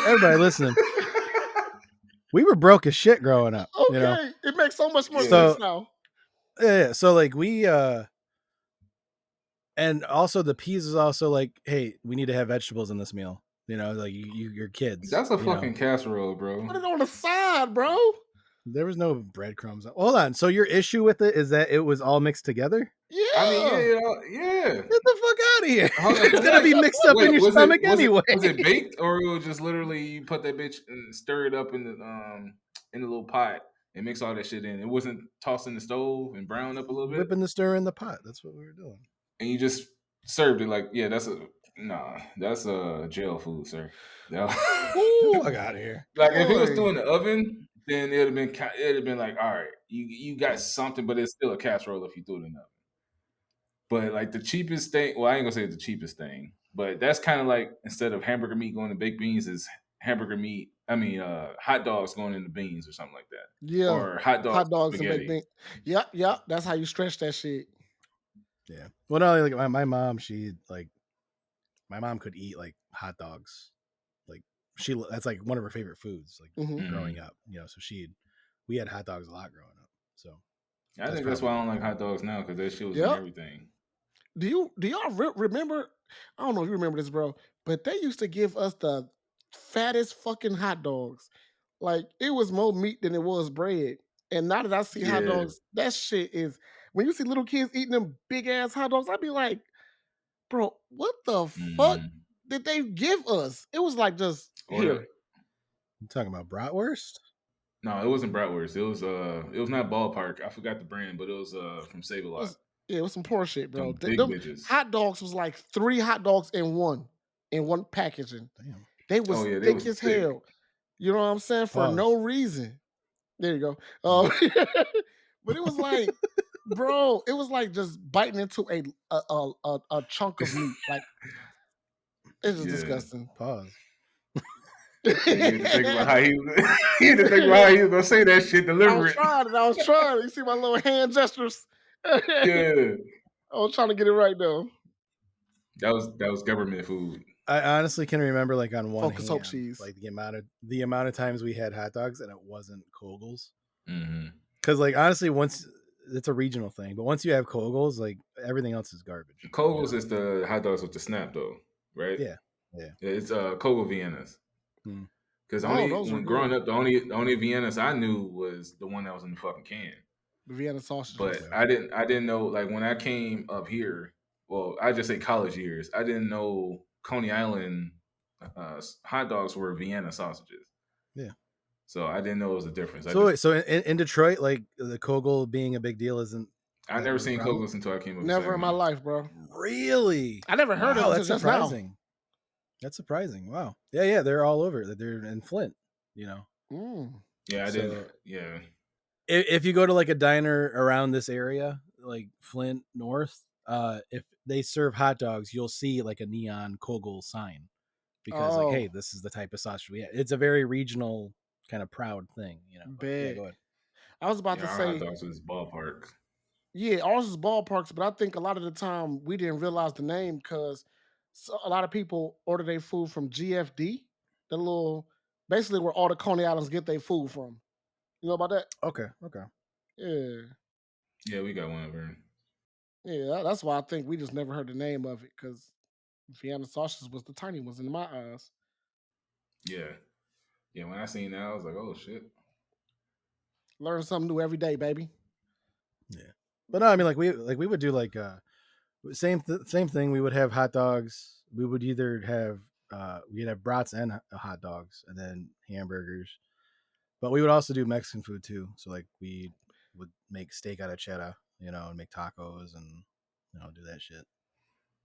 everybody listening. We were broke as shit growing up. Okay, it makes so much more Yeah. sense So now. yeah, so like we and also the peas is also like, hey, we need to have vegetables in this meal. Like your kids. That's a fucking casserole, bro. Put it on the side, bro. There was no breadcrumbs. Hold on. So your issue with it is that it was all mixed together? I mean, Yeah. yeah. Get the fuck out of here! Hold on, It's cause gonna like, be mixed up in wait, your stomach anyway. was it baked or it was just literally you put that bitch and stir it up in the little pot and mix all that shit in. It wasn't tossed in the stove and browned up a little bit, Whipping the stir in the pot. That's what we were doing. and you just served it like that's a jail food, sir. No. Get the fuck Ooh, out of here. Like if it was boy. still in the oven, then it'd have been like, all right, you got something, but it's still a casserole if you threw it in the oven. But like the cheapest thing, well, I ain't gonna say it's the cheapest thing, but that's kind of like instead of hamburger meat going to baked beans, is hamburger meat. I mean, hot dogs going into beans or something like that, Yeah. or hot dogs Hot with dogs and baked spaghetti. beans. Yep, yep. That's how you stretch that shit. Yeah. Well, no, like my mom, my mom could eat like hot dogs. Like that's like one of her favorite foods. Like Hmm. growing Hmm. up, so we had hot dogs a lot growing up. So I that's think that's why I probably don't like hot dogs now because that shit was in Yep. everything. Do y'all remember? I don't know if you remember this, bro, but they used to give us the fattest fucking hot dogs. Like it was more meat than it was bread. And now that I see hot Yeah. dogs, that shit is when you see little kids eating them big ass hot dogs, I'd be like, bro, what the fuck Hmm. did they give us? It was like just Or the here. I'm talking about bratwurst. no, it wasn't Bratwurst. It was not Ballpark. I forgot the brand, but it was from Save a It Lot. was yeah, it was some poor shit, bro. Them big Them bitches. hot dogs was like 3 hot dogs in one packaging. Damn. They Oh was yeah, they thick was as thick. hell. You know what I'm saying? For no Pause. reason. There you go. Mm. But it was like, bro, it was like just biting into a chunk of meat. Like it's just Yeah. disgusting. Pause. Yeah, you had to think about how he was, you had to think about how he was gonna say that shit, I was deliver it. trying it. I was trying. You see my little hand gestures. I Yeah. was trying to get it right though. That was government food. I honestly can remember like on one Focus hope hand, cheese. like the amount of times we had hot dogs and it wasn't Kogel's. Hmm. Because like honestly, once it's a regional thing, but once you have Kogel's, like everything else is garbage. Kogel's is the hot dogs with the snap though, right? Yeah, yeah. It's Kogel Viennas. Hmm. Because Oh, only those were when good. growing up, the only Viennas I knew was the one that was in the fucking can. The Vienna sausages. But Okay. I didn't know like when I came up here. Well, I just say college years. I didn't know Coney Island hot dogs were Vienna sausages. Yeah. So I didn't know it was a difference. So wait, so in Detroit, like the Kogel being a big deal isn't I that never big a seen problem? Kogl's until I came up to Never in my Sacramento. life, bro. Really? I never heard of it Wow, Nah. until that's just now. surprising. That's surprising. Wow. Yeah, yeah, they're all over. They're in Flint. You know. Mm. Yeah, I didn't. So Yeah. if you go to like a diner around this area, like Flint North, if they serve hot dogs, you'll see like a neon Kogel sign because like, hey, Oh, this is the type of sausage we have. It's a very regional kind of proud thing. But yeah, bet. go ahead. I was about Yeah, to our hot say, dogs was ballpark. yeah, ours is ballparks, but I think a lot of the time we didn't realize the name because So a lot of people order their food from GFD, the little basically where all the Coney Islands get their food from. You know about that? Okay, okay. Yeah. Yeah, we got one over here. Yeah, that's why I think we just never heard the name of it because Vienna sausages was the tiny ones in my eyes. Yeah. Yeah, when I seen that, I was like, oh shit. Learn something new every day, baby. Yeah, but no, I mean, like we would do like same thing. We would have hot dogs. We would either have we'd have brats and hot dogs, and then hamburgers. But we would also do Mexican food too. So like we would make steak out of cheddar, and make tacos and do that shit.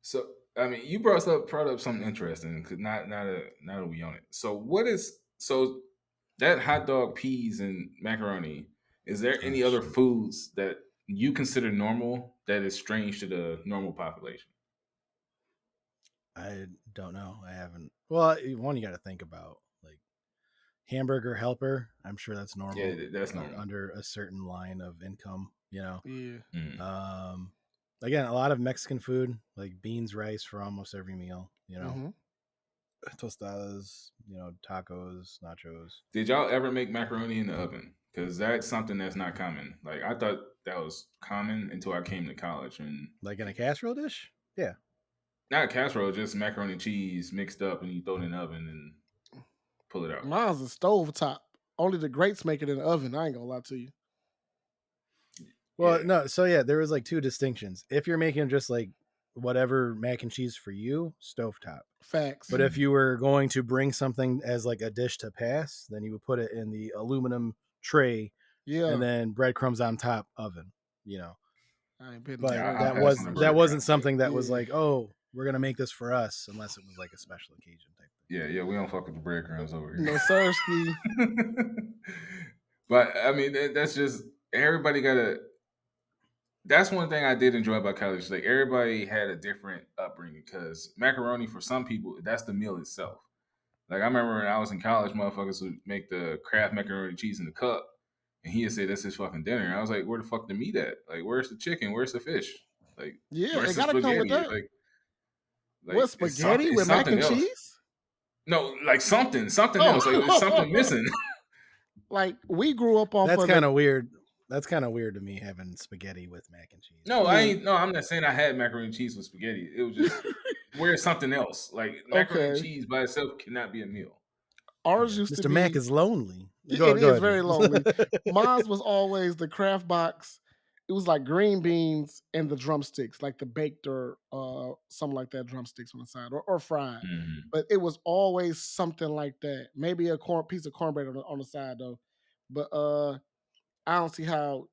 So I mean, you brought up something interesting. Cause not that we on it. So what is so that hot dog, peas, and macaroni? Is there Oh any other shit. foods that you consider normal that is strange to the normal population? I don't know. I haven't. Well, one you got to think about like hamburger helper. I'm sure that's Yeah, normal, that's like normal. under a certain line of income. Yeah. Mm. Um, Again, a lot of Mexican food, like beans, rice for almost every meal. Mm-hmm. Tostadas, tacos, nachos. Did y'all ever make macaroni in the oven? Because that's something that's not common. Like I thought that was common until I came to college, and Like in a casserole dish? Yeah. not a casserole, just macaroni and cheese mixed up, and you throw it in the oven and pull it out. Mine's a stove top. Only the greats make it in the oven. I ain't gonna lie to you. Well, Yeah. no. So yeah, there was like two distinctions. If you're making just like whatever mac and cheese for you, stovetop. Facts. But if Mm. you were going to bring something as like a dish to pass, then you would put it in the aluminum tray and Yeah. then breadcrumbs on top oven. You know, I ain't been to but Yeah, that. I that pass on was the that wasn't breadcrumbs. something that was Yeah. like, oh, we're gonna make this for us, unless it was like a special occasion type Yeah, we don't fuck with the breadcrumbs over here. No sirski. But I mean, that's just everybody got a. That's one thing I did enjoy about college. Like everybody had a different upbringing because macaroni for some people that's the meal itself. Like I remember when I was in college, motherfuckers would make the Kraft macaroni and cheese in the cup, and he'd say that's his fucking dinner. And I was like, where the fuck the meat at? Like, where's the chicken? Where's the fish? Like, Yeah, it where's the gotta come with spaghetti? that. Like What it's something. spaghetti It's with mac something and else. cheese? No, like something else. Like there's something Oh, missing. like we grew up off That's of kind the of weird. That's kind of weird to me having spaghetti with mac and cheese. No, I yeah. ain't. No, I'm not saying I had macaroni and cheese with spaghetti. It was just where's something else. Like macaroni and Okay. cheese by itself cannot be a meal. Ours Yeah, used to Mr. Mac be is lonely. Go it go is ahead, very lonely. James. Mine was always the craft box. It was like green beans and the drumsticks, like the baked or something like that, drumsticks on the side or fried. Hmm. But it was always something like that. Maybe a piece of cornbread on the side though. But I don't see how.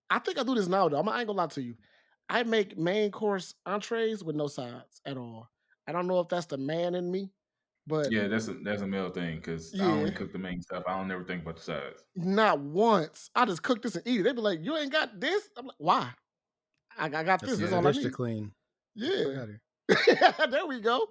I think I do this now though. I ain't gonna lie to you. I make main course entrees with no sides at all. I don't know if that's the man in me, but Yeah, that's a male thing because I yeah, only cook the main stuff. I don't never think about the sides. not once. I just cook this and eat it. They be like, "You ain't got this." I'm like, "Why? I got That's this. That's another all I Yeah, dish to need." clean. Get the fuck Yeah, out of here. there we go.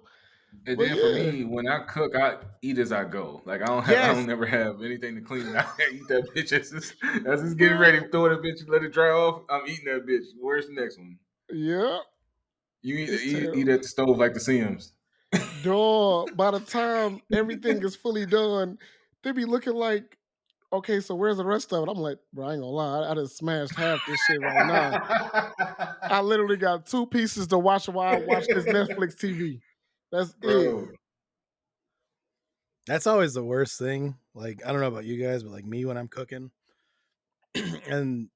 and But then for yeah, me, when I cook, I eat as I go. Like I don't yes, never have anything to clean. I eat that bitch as it's getting ready. bro. Throw that bitch, let it dry off. I'm eating that bitch. Where's the next one? Yeah, You it's eat terrible. at the stove like the Sims. Dog. By the time everything is fully done, they be looking like, okay, so where's the rest of it? I'm like, bro, I ain't gonna lie, I just smashed half this shit right now. I literally got 2 pieces to watch while I watch this Netflix TV. That's it. Bro. That's always the worst thing. Like, I don't know about you guys, but like me when I'm cooking, and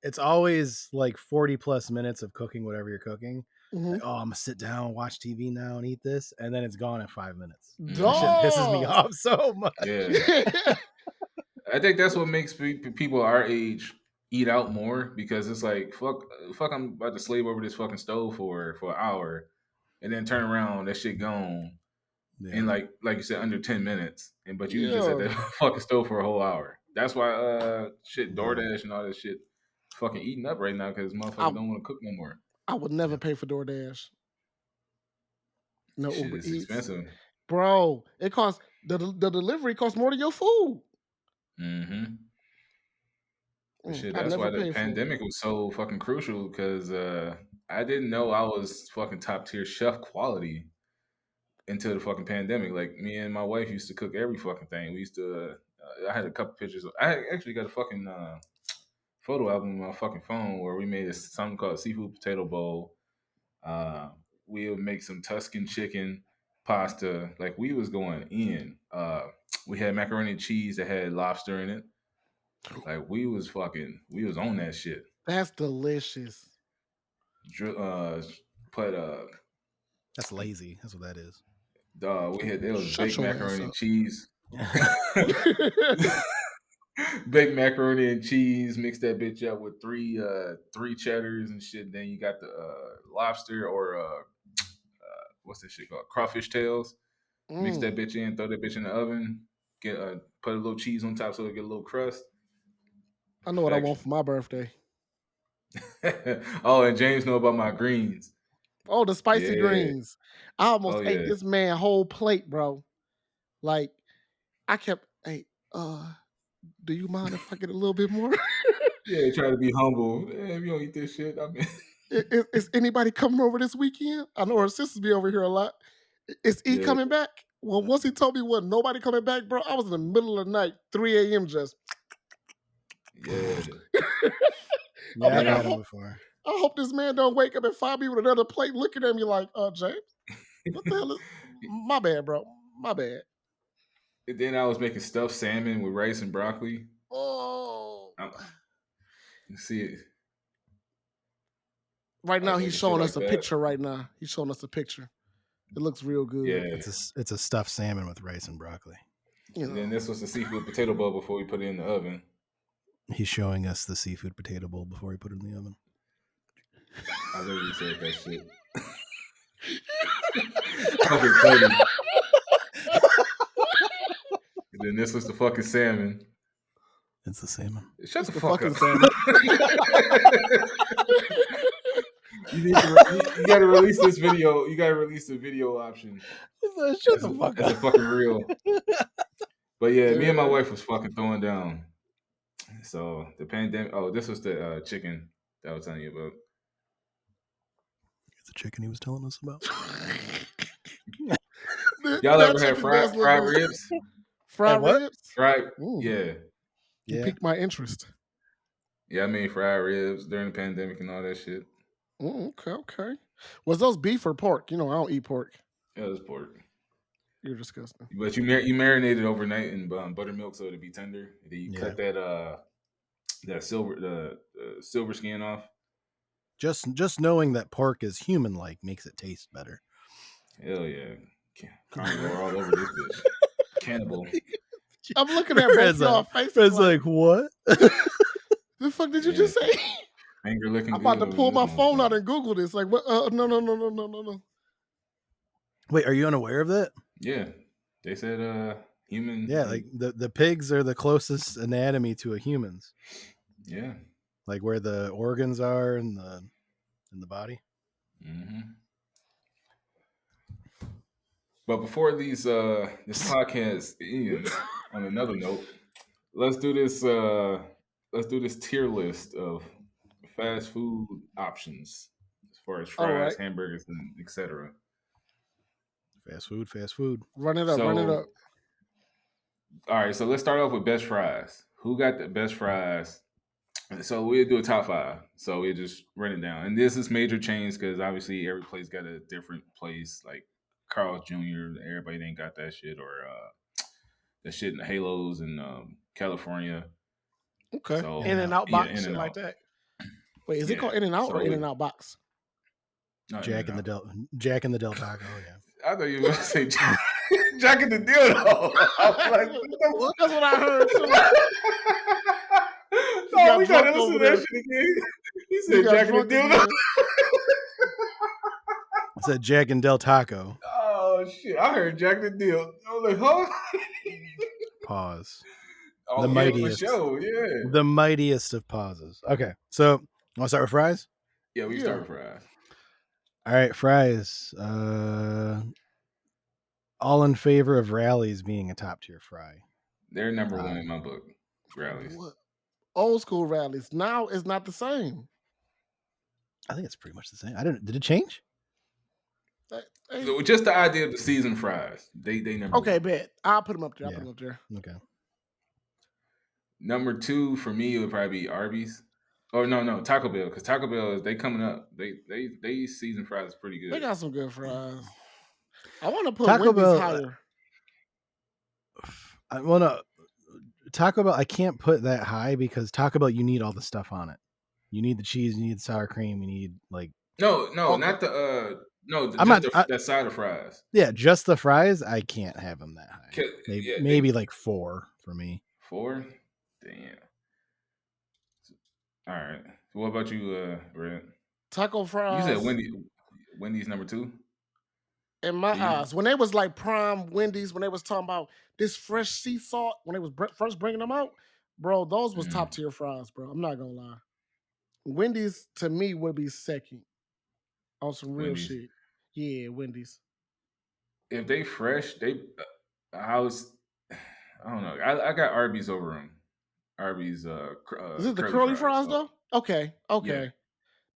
it's always like 40 plus minutes of cooking whatever you're cooking. Like, Mhm. oh, I'm gonna sit down, watch TV now, and eat this, and then it's gone in 5 minutes. That shit Hmm. pisses me Dog. off so much. Yeah. I think that's what makes people our age eat out more because it's like fuck. I'm about to slave over this fucking stove for an hour, and then turn around, that shit gone in Yeah, like you said under 10 minutes, and but you was just at Yeah. that fucking stove for a whole hour. That's why shit yeah. DoorDash and all that shit fucking eating up right now because I motherfuckers don't want to cook no more. I would never Yep. pay for DoorDash. No Shit Uber is Eats. expensive. Bro, it costs the delivery costs more than your food. Hmm. But shit, I that's never why the paid for it. pandemic was so fucking crucial because I didn't know I was fucking top tier chef quality until the fucking pandemic. Like me and my wife used to cook every fucking thing. We used to. I had a couple pictures. I actually got a fucking photo album on my fucking phone where we made something called seafood potato bowl. Uh, we would make some Tuscan chicken pasta. Like we was going in. We had macaroni and cheese that had lobster in it. Like we was on that shit. That's delicious. Dr- Uh, put That's lazy. That's what that is. we had it was Shut baked your ass macaroni and up. cheese. Baked macaroni and cheese, mix that bitch up with three cheddars and shit. Then you got the lobster or what's that shit called? Crawfish tails. Mix that Mm, bitch in, throw that bitch in the oven. Get put a little cheese on top so it get a little crust. I know what I want Perfection. for my birthday. Oh, and James know about my greens. Oh, the spicy Yeah. greens. I Oh almost ate yeah. this man whole plate, bro. Like I kept, hey, do you mind if I get a little bit more? Yeah, try to be humble. Hey, if you don't eat this shit, I mean, Is anybody coming over this weekend? I know her sisters be over here a lot. Is E yeah, coming back? Well, once he told me wasn't nobody coming back, bro, I was in the middle of the night, 3 a.m. just. yeah. I'm Yeah, I've like, Then had I them before. I hope this man don't wake up and find me with another plate looking at me like, James, what the hell is my bad, bro? My bad. then I was making stuffed salmon with rice and broccoli. Oh. I, you see it. Right I now was he's making shit showing us like a that. picture right now. He's showing us a picture. It looks real good. Yeah. It's a stuffed salmon with rice and broccoli. You And then know. this was the seafood potato bowl before we put it in the oven. He's showing us the seafood potato bowl before he put it in the oven. I literally said that shit. Fucking funny. And then this was the fucking salmon. It's the salmon. Shut It's the the fuck up. fucking salmon. You need to. You got to release this video. You got to release the video option Shut the fuck as a up. fucking reel. But yeah, me and my Yeah. wife was fucking throwing down. So the pandemic. Oh, this was the chicken that I was telling you about. It's the chicken he was telling us about. Y'all That ever had chicken does look fried good. ribs? Hey, Fried what? ribs? Fried. Mm, Yeah. you Yeah. piqued my interest. Yeah, I made fried ribs during the pandemic and all that shit. Okay, okay. Was those beef or pork? You know, I don't eat pork. It was pork. You're disgusting. But you marinated overnight in buttermilk so it'd be tender. And then you Yeah. cut that the silver skin off. Just knowing that pork is human like makes it taste better. Hell yeah, carnivore all over this bitch. Cannibal. I'm looking at both y'all faces It's like, like what? the fuck did you Yeah, just say? finger licking I'm about good to over in pull this my phone out motherfucker. and Google this. Like, what? No, no, no, no, no, no, no. Wait, are you unaware of that? Yeah, they said human. Yeah, like the pigs are the closest anatomy to a human's, Yeah. like where the organs are in the body. Hmm. But before this podcast ends, on another note, let's do this. Let's do this tier list of fast food options as far as All fries, right, hamburgers, and etc. Fast food, fast food. run it up, run it up. So, all right. So let's start off with best fries. Who got the best fries? So we'll do a top five. So we just run it down. And this is major chains because obviously every place got a different place. Like Carl's Jr. Everybody ain't got that shit or that shit in the Halos in California. Okay, In and In So and out. Out yeah, box, In shit and like Out. that. Wait, is it Yeah. called In and Out or So In and Out box? no, In Jack and and the Out. Jack and the Del Taco. Yeah. I thought you were gonna say Jack and the Dildo. I was like, what the That's what I heard too. He no, got we gotta drunk listen over to that there. shit again. He He said got Jack and the drunk Dildo. again. I said Jack and Del Taco. Oh shit! I heard Jack and the Deal. I was like, huh? Pause. The Oh yeah, for mightiest. sure. Yeah. The mightiest of pauses. Okay, so want to start with fries? Yeah, we start Yeah. with fries. All right, fries. All in favor of Rallies being a top tier fry. They're number one in my book. Rallies. What? Old school rallies. Now it's not the same. I think it's pretty much the same. I don't. Did it change? So just the idea of the seasoned fries, they number Okay, one. bet. I'll put them up there. I'll put Yeah. them up there. Okay. Number two for me would probably be Arby's. Oh no, Taco Bell, because Taco Bell is they coming up. They seasoned fries is pretty They good. got some good fries. I want to put Taco Wendy's Bell. higher. Well, no, Taco Bell. I can't put that high because Taco Bell. You need all the stuff on it. You need the cheese. You need the sour cream. You need like. No, Okay. not the no, I'm just not. I, that side of fries. yeah, just the fries. I can't have them that high. 'Cause, Maybe yeah, maybe like 4 for me. 4. Damn. All right. So what about you, Red? Taco You said fries. Wendy's number 2 In my for you. eyes, when they was like prime Wendy's, when they was talking about this fresh sea salt, when they was first bringing them out, bro, those was top Mhm. tier fries, bro. I'm not gonna lie. Wendy's to me would be second on some real Wendy's. shit. Yeah, Wendy's. If they fresh, I was I don't know. I got Arby's over them. Arby's Is it the curly curly fries. fries So though? Okay, yeah. okay.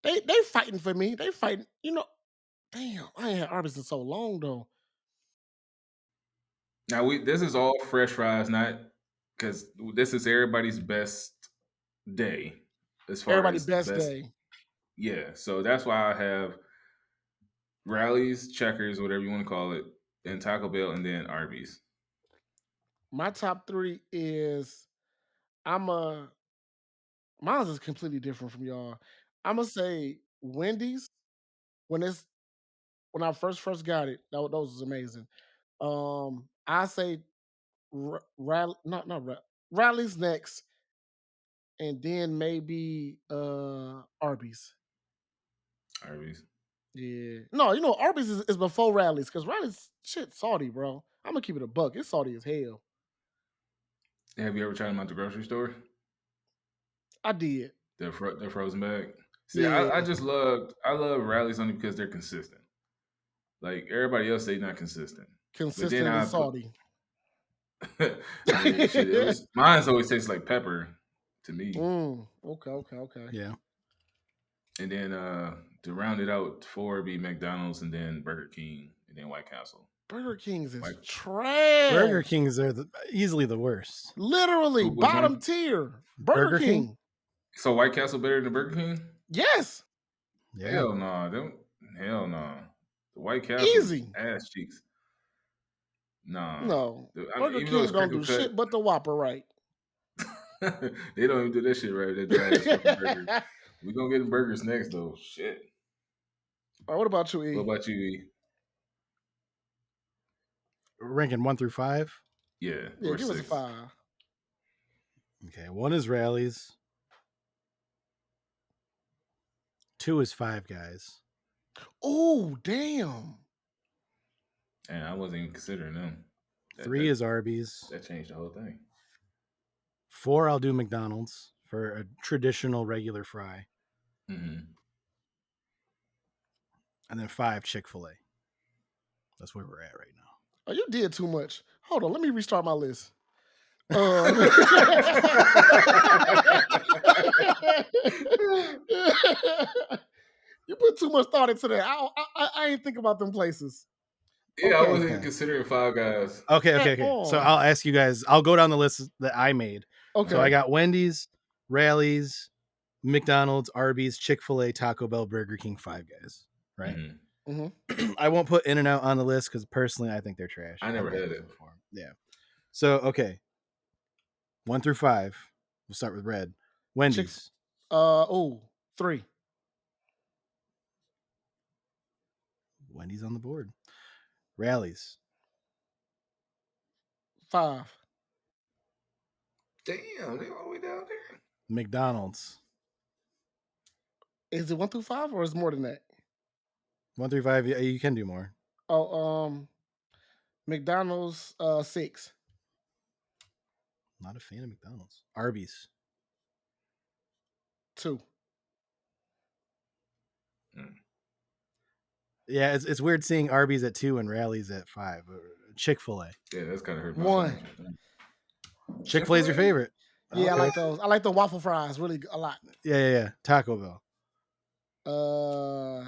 They fighting for me. They fighting. You know, damn, I ain't had Arby's in so long though. Now this is all fresh fries, not because this is everybody's best day as far Everybody as best best. day. Yeah, so that's why I have Rallies, Checkers, whatever you want to call it, and Taco Bell, and then Arby's. My top three is I'm a mine's is completely different from y'all. I'm gonna say Wendy's when it's when I first got it. Those was amazing. I say Rallies next, and then maybe Arby's. Arby's. Yeah. No, you know, Arby's is before Rallies because Rallies shit salty, bro. I'm gonna keep it a buck. It's salty as hell. Have you ever tried them at the grocery store? I did. They're frozen bag. See, Yeah. I love Rallies only because they're consistent. Like everybody else, they not consistent. But then Consistently I put, salty. I mean, shit. It was mine's always tastes like pepper to me. Okay. Yeah. And then to round it out, 4 be McDonald's, and then Burger King, and then White Castle. Burger King's White, is trash. Burger Kings are easily the worst. Literally which bottom one? tier. Burger Burger King? King. So White Castle better than Burger King? Yes. Yeah. Hell no, hell no. The White Castle's Easy. ass cheeks. Nah, No. I mean, Burger even though King it's don't crinkle do cut, shit but the Whopper right. they don't even do that shit right. That dry ass fucking burger. We gonna get the burgers next though. Shit. All right, what about you, What E? about you? E? Ranking 1 through 5. Yeah, Yeah, or give us a 6. 5. Okay. 1 is Rallies. 2 is Five Guys. Oh, damn. And I wasn't even considering them. 3 is Arby's. That changed the whole thing. 4, I'll do McDonald's for a traditional regular fry. Mm-hmm. And then 5, Chick-fil-A. That's where we're at right now. Oh, you did too much. Hold on, let me restart my list. You put too much thought into that. I ain't think about them places. Yeah, I Okay. wasn't even Okay. considering Five Guys. Okay. Come So on. I'll ask you guys. I'll go down the list that I made. So I Okay. got Wendy's, Rallies, McDonald's, Arby's, Chick-fil-A, Taco Bell, Burger King, Five Guys. Right. Mm-hmm. Mm-hmm. I won't put In-N-Out on the list because personally I think they're trash. I never I've had had those it. before. Yeah. So okay. 1 through 5. We'll start with red. Chick. Wendy's. 3. Wendy's on the board. Rallies. 5. Damn, they all the way down there. McDonald's. Is it 1 through 5 or is it more than that? 1 through 5. Yeah, you can do more. Oh, McDonald's 6. Not a fan of McDonald's. Arby's. 2. Mm. Yeah, it's weird seeing Arby's at 2 and Rallies at 5. Chick-fil-A. Yeah, that's kind of hurt my 1. feelings. Chick-fil-A's your favorite. Yeah, I Okay. like those. I like the waffle fries really a lot. Yeah. Taco Bell. Uh,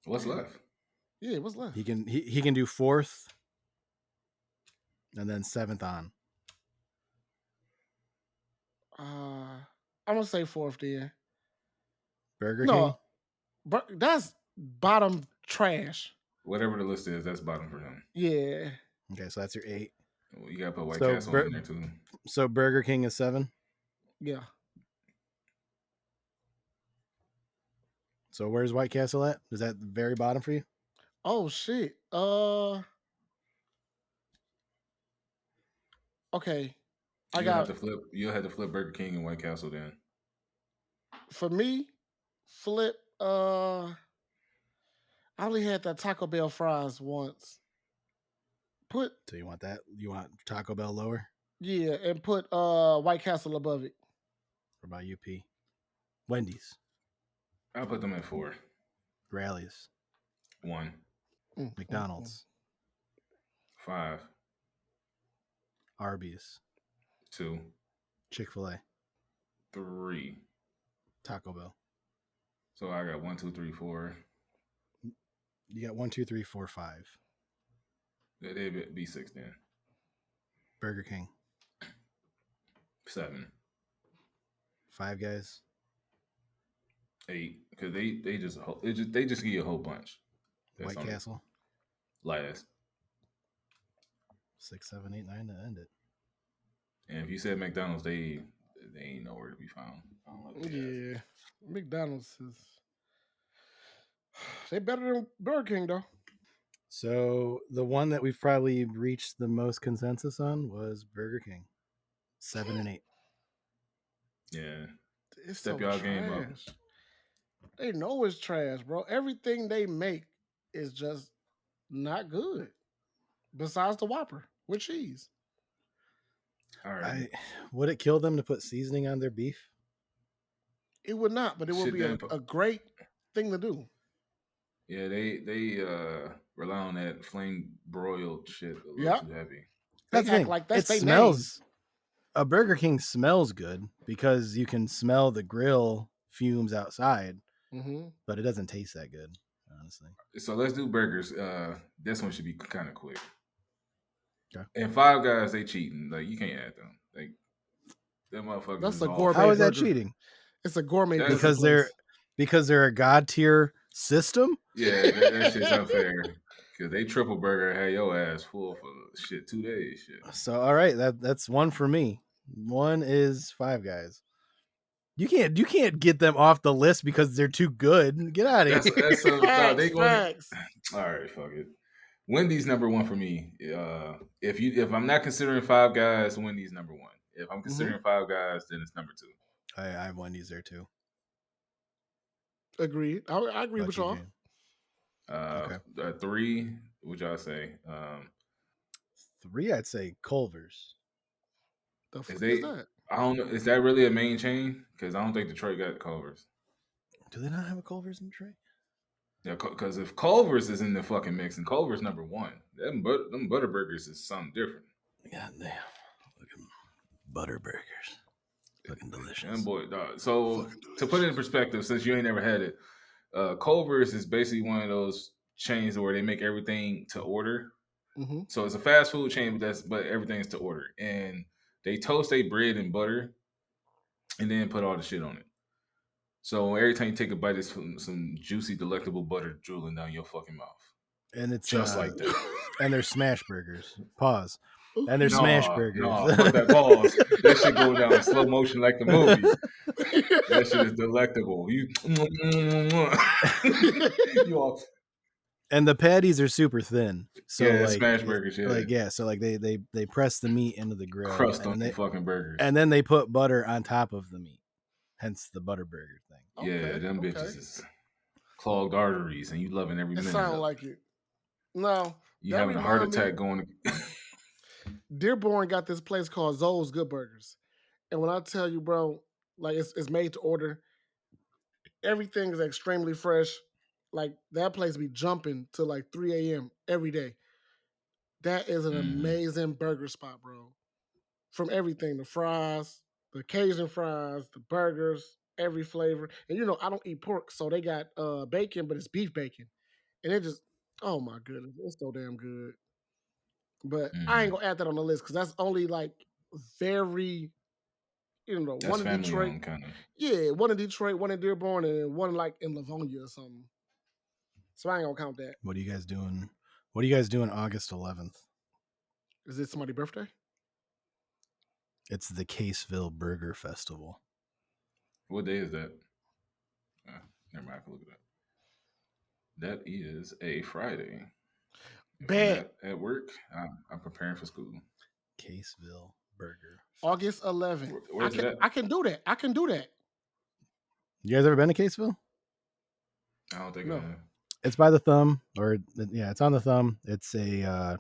What's damn. left? Yeah, what's left? He can do fourth and then seventh on. I'm gonna say fourth then. Burger King. No, but that's bottom trash. Whatever the list is, that's bottom for him. Yeah. Okay, so that's your 8. Well, you gotta put White So Castle in there too. so Burger King is 7. Yeah. So where's White Castle at? Is that the very bottom for you? Oh shit. Okay. I You'll have got to flip. You'll have to flip Burger King and White Castle then. for me, flip. I only had that Taco Bell fries once. Put So you want that? You want Taco Bell lower? yeah, and put White Castle above it. What about UP? Wendy's, I'll put them at 4. Rallies, 1, Mm. McDonald's, 5, Arby's, 2, Chick-fil-A, 3. Taco Bell. So I got 1, 2, 3, 4. You got 1, 2, 3, 4, 5. It'd be 6 then. Burger King, 7, 5 Guys, 8. Because they just give you a whole bunch. That's White on Castle, last. 6, 7, 8, 9 to end it. And if you said McDonald's, they ain't nowhere to be found. I don't know what they have. Yeah, McDonald's is they better than Burger King though. So the one that we've probably reached the most consensus on was Burger King, 7 and 8. Yeah. It's Step so y'all game up. trash. They know it's trash, bro. Everything they make is just not good. Besides the Whopper with cheese. All right. Would it kill them to put seasoning on their beef? It would not, but it would Shit be done. a great thing to do. Yeah, they rely on that flame broiled shit a little Yep. too heavy. They That's the act thing. like that's It their smells. A Burger King smells good because you can smell the grill fumes outside, name. but it doesn't taste that good, honestly. So let's do burgers. This one should be kind of quick. Okay. And Five Guys, they cheating. Like you can't add them. Like them motherfuckers That's is a off. gourmet How is that burger. cheating? It's a gourmet That's- burger Because they're a god tier system. Yeah, that shit's unfair. Cause they triple burger had your ass full for shit 2 days. Shit. So all right, that's one for me. One is Five Guys. You can't get them off the list because they're too good. Get out of here. That's so no, they going. Facts. All right, fuck it. Wendy's number 1 for me. If I'm not considering Five Guys, Wendy's number 1. If I'm considering Five Guys, then it's number 2. I have Wendy's there too. Agreed. I agree with y'all. Okay. 3, what y'all say? 3, I'd say Culver's. The fuck Is is they? that? I don't know. Is that really a main chain? Because I don't think Detroit got Culver's. Do they not have a Culver's in Detroit? Yeah, because if Culver's is in the fucking mix and Culver's number 1, them Butterburgers is something different. God damn. Looking butter burgers. Looking delicious. And boy, dog. So to put it in perspective, since you ain't never had it, Culver's is basically one of those chains where they make everything to order. Mm-hmm. So it's a fast food chain, but everything's to order, and they toast their bread in butter, and then put all the shit on it. So every time you take a bite, it's some juicy, delectable butter drooling down your fucking mouth. And it's Just like that. And they're smash burgers. Pause. And they're smash burgers. No, fuck that pause. That shit go down in slow motion like the movie. That shit is delectable. You all. And the patties are super thin. So Yeah, like smash burgers, yeah. So like they press the meat into the grill Crust and on the fucking burgers. and then they put butter on top of the meat. Hence the butter burger thing. Yeah, them bitches is clogged arteries, and you loving every minute. It sound like it. No, you having a heart attack going. Dearborn got this place called Zoe's Good Burgers, and when I tell you, bro, like it's made to order. Everything is extremely fresh. Like that place be jumping to like 3 a.m. every day. That is an amazing burger spot, bro. From everything, the fries, the Cajun fries, the burgers, every flavor. And you know, I don't eat pork, so they got bacon, but it's beef bacon. And it just, oh my goodness, it's so damn good. But I ain't Mm-hmm. gonna add that on the list because that's only like very, you know, That's one in family Detroit. owned, kind of. Yeah, one in Detroit, one in Dearborn, and one like in Livonia or something. So I ain't gonna count that. What are you guys doing? What are you guys doing August 11th? Is it somebody's birthday? It's the Caseville Burger Festival. What day is that? Never mind. I can look it up. That is a Friday. If I'm Bet. at work, I'm preparing for school. Caseville Burger August Festival. 11th. Where's it at? I can do that. I can do that. You guys ever been to Caseville? I don't think I No. have. It's by the Thumb, or yeah, it's on the Thumb. It's a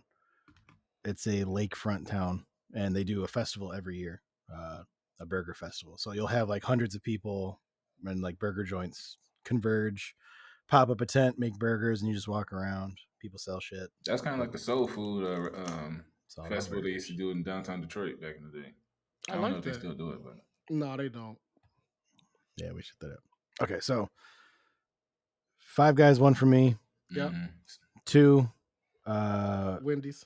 lakefront town, and they do a festival every year, a burger festival. So you'll have like hundreds of people, and like burger joints converge, pop up a tent, make burgers, and you just walk around. People sell shit. That's kind of like the soul food It's all about festival they used to burgers. do in downtown Detroit back in the day. I I don't know like if they that. still do it, but No, they don't. Yeah, we should that up. Okay, so Five Guys, one for me. Yep. mm-hmm. Two. Wendy's.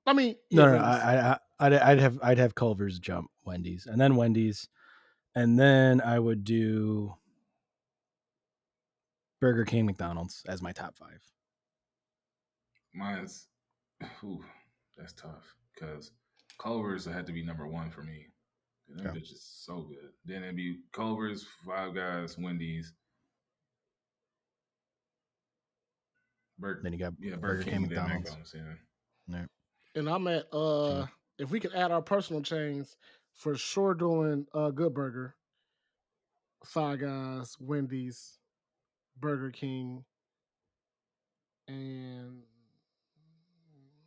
I mean, yeah, No, no, Wendy's. I'd have Culver's jump Wendy's, and then Wendy's, and then I would do Burger King, McDonald's as my top five. Mine's, ooh, that's tough because Culver's had to be number one for me. Them Okay. bitches so good. Then it'd be Culver's, Five Guys, Wendy's, Then you got Burger Burger King, King, then McDonald's. McDonald's. Yeah. Right. And I'm at So if we could add our personal chains, for sure doing Good Burger, Five Guys, Wendy's, Burger King, and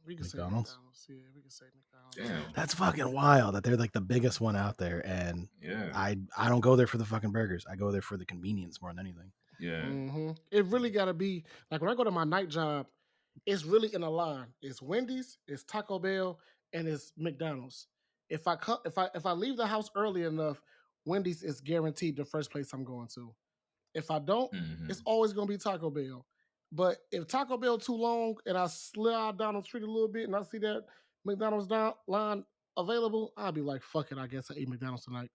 we can say McDonald's. McDonald's. Yeah, we can say McDonald's. Damn. That's fucking wild that they're like the biggest one out there, and Yeah. I don't go there for the fucking burgers. I go there for the convenience more than anything. Yeah. It really got to be like when I go to my night job, it's really in a line. It's Wendy's, it's Taco Bell, and it's McDonald's. If I leave the house early enough, Wendy's is guaranteed the first place I'm going to. If I don't, Mm-hmm. it's always gonna be Taco Bell. But if Taco Bell too long and I slide down the street a little bit and I see that McDonald's line available, I'll be like, fuck it, I guess I eat McDonald's tonight.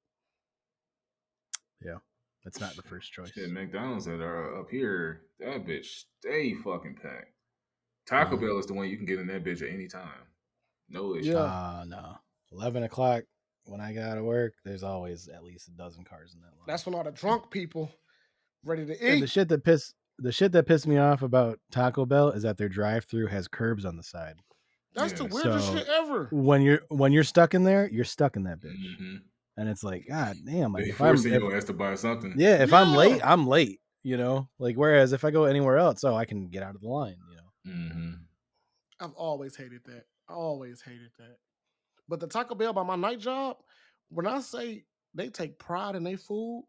Yeah, it's not the first choice. Shit, McDonald's that are up here, that bitch stay fucking packed. Taco Bell is the one you can get in that bitch at any time. No issue. Yeah. No. 11 o'clock when I get out of work, there's always at least a dozen cars in that line. That's when all the drunk people ready to And eat. the shit that pissed me off about Taco Bell is that their drive-through has curbs on the side. That's the Yeah. weirdest So shit ever. when you're stuck in there, you're stuck in that bitch. Mm-hmm. And it's like, God damn, like They if I'm forcing your ass to buy something. yeah, if I'm late, Yeah. I'm late, you know? Like whereas if I go anywhere else, I can get out of the line, you know. Mm-hmm. I've always hated that. I always hated that. But the Taco Bell by my night job, when I say they take pride in their food,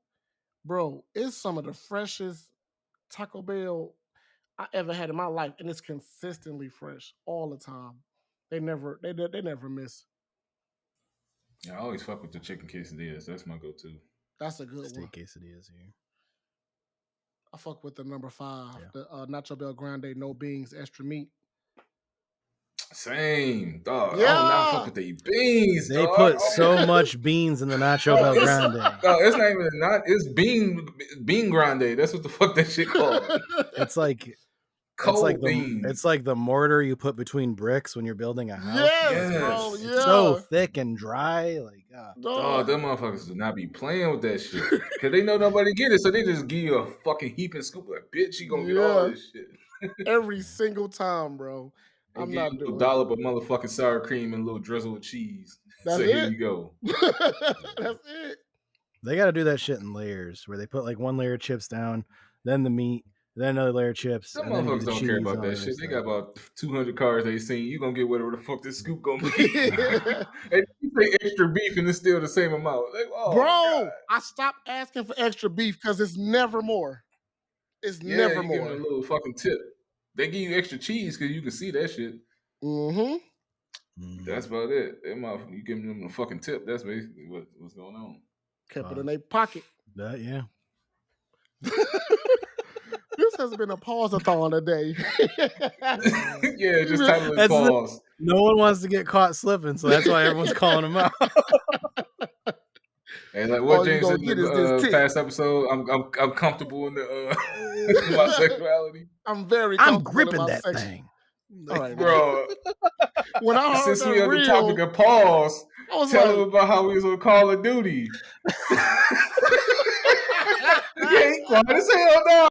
bro, it's some of the freshest Taco Bell I ever had in my life, and it's consistently fresh all the time. They never miss. Yeah, I always fuck with the chicken quesadillas. That's my go-to. That's a good one. Steak quesadillas here. I fuck with the number 5, Yeah. the Nacho Bel Grande, no beans, extra meat. Same, dog. I don't not fuck Yeah. with the beans, They dog. put so much beans in the Nacho Bel Grande. No, it's not even it's bean grande. That's what the fuck that shit called. It's like Cold beans. it's like the mortar you put between bricks when you're building a house. Yes, bro. Yes. Yeah. It's so thick and dry. Like, Dog, them motherfuckers do not be playing with that shit. Cause they know nobody get it, so they just give you a fucking heap and scoop. Like, bitch, you gonna get all this shit. Every single time, bro. They I'm give not you a little doing dollop of motherfucking sour cream and a little drizzle of cheese. That's So here it. you go. That's it. they got to do that shit in layers where they put like one layer of chips down, then the meat, then another layer of chips, Some and then do motherfuckers the don't cheese. care And about all that the shit. other They stuff. got about 200 cars they seen. You gonna get whatever the fuck this scoop gonna be. And you pay extra beef and it's still the same amount. Like, oh Bro, God. I stopped asking for extra beef because it's never more. It's Yeah, never you give them a more. little fucking tip. They give you extra cheese because you can see that shit. Mm-hmm. That's about it. You giving them a fucking tip. That's basically what's going on. Kept it in their pocket. Yeah. This has been a pause-a-thon today. Yeah, just title it That's the, pause. no one wants to get caught slipping, so that's why everyone's calling him out. And like what All you James gonna said in get is this the tick. past episode, I'm comfortable in the my sexuality. I'm very I'm comfortable in gripping my that sex. thing. All right, now. Bro, When I heard since that we on the topic reel, of pause, I was tell like, him about how we was on Call of Duty. Yeah, he quiet as hell now.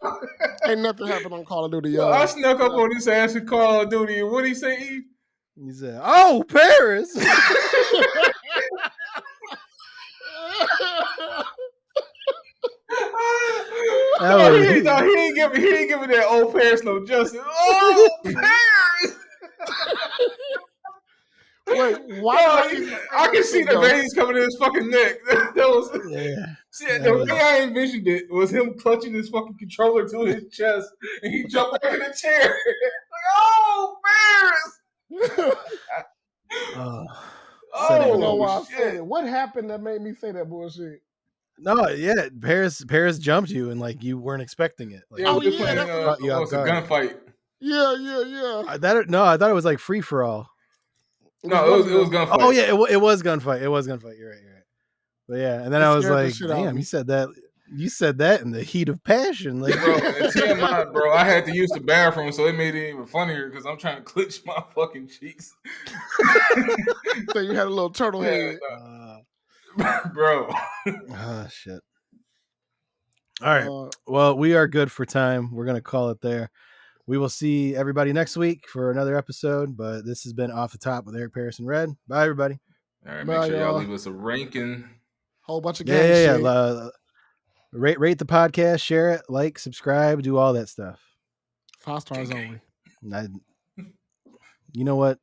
ain't nothing happened on Call of Duty, Yo, I y'all. snuck up on his ass with Call of Duty, and what he say? He said, "Oh, Paris." No, he ain't giving that old Paris no justice. Oh, Paris! Wait, why did No, I even say I that can see shit, the though? veins coming in his fucking neck. That was see, that the was way I envisioned it was him clutching his fucking controller to his chest, and he jumped back in the chair. Like, oh, Paris! I don't even know Oh why I said shit! it. What happened that made me say that bullshit? no, yeah. Paris jumped you, and like you weren't expecting it. Like Yeah, Oh we were yeah, playing that's what. caught you off what's a guard. gunfight? Yeah. I thought it was like free for all. It was No, one of it was them. gunfight. Oh yeah, it was gunfight. It was gunfight. You're right. But yeah, and then It I was scared the like, shit out of damn, me. you said that. You said that in the heat of passion, like. Bro, and TMI, bro, I had to use the bathroom, so it made it even funnier because I'm trying to clench my fucking cheeks. So you had a little turtle head. Bro. Oh shit. All right. Well, we are good for time. We're gonna call it there. We will see everybody next week for another episode. But this has been Off the Top with Eric, Paris, and Red. Bye, everybody. All right, make Bye, sure y'all y'all. leave us a ranking. Whole bunch of gang shit. Rate the podcast, share it, like, subscribe, do all that stuff. 5 stars only. You know what?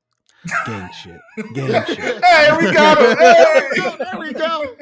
Gang shit. Gang shit. Hey, we got him. Hey! There we go.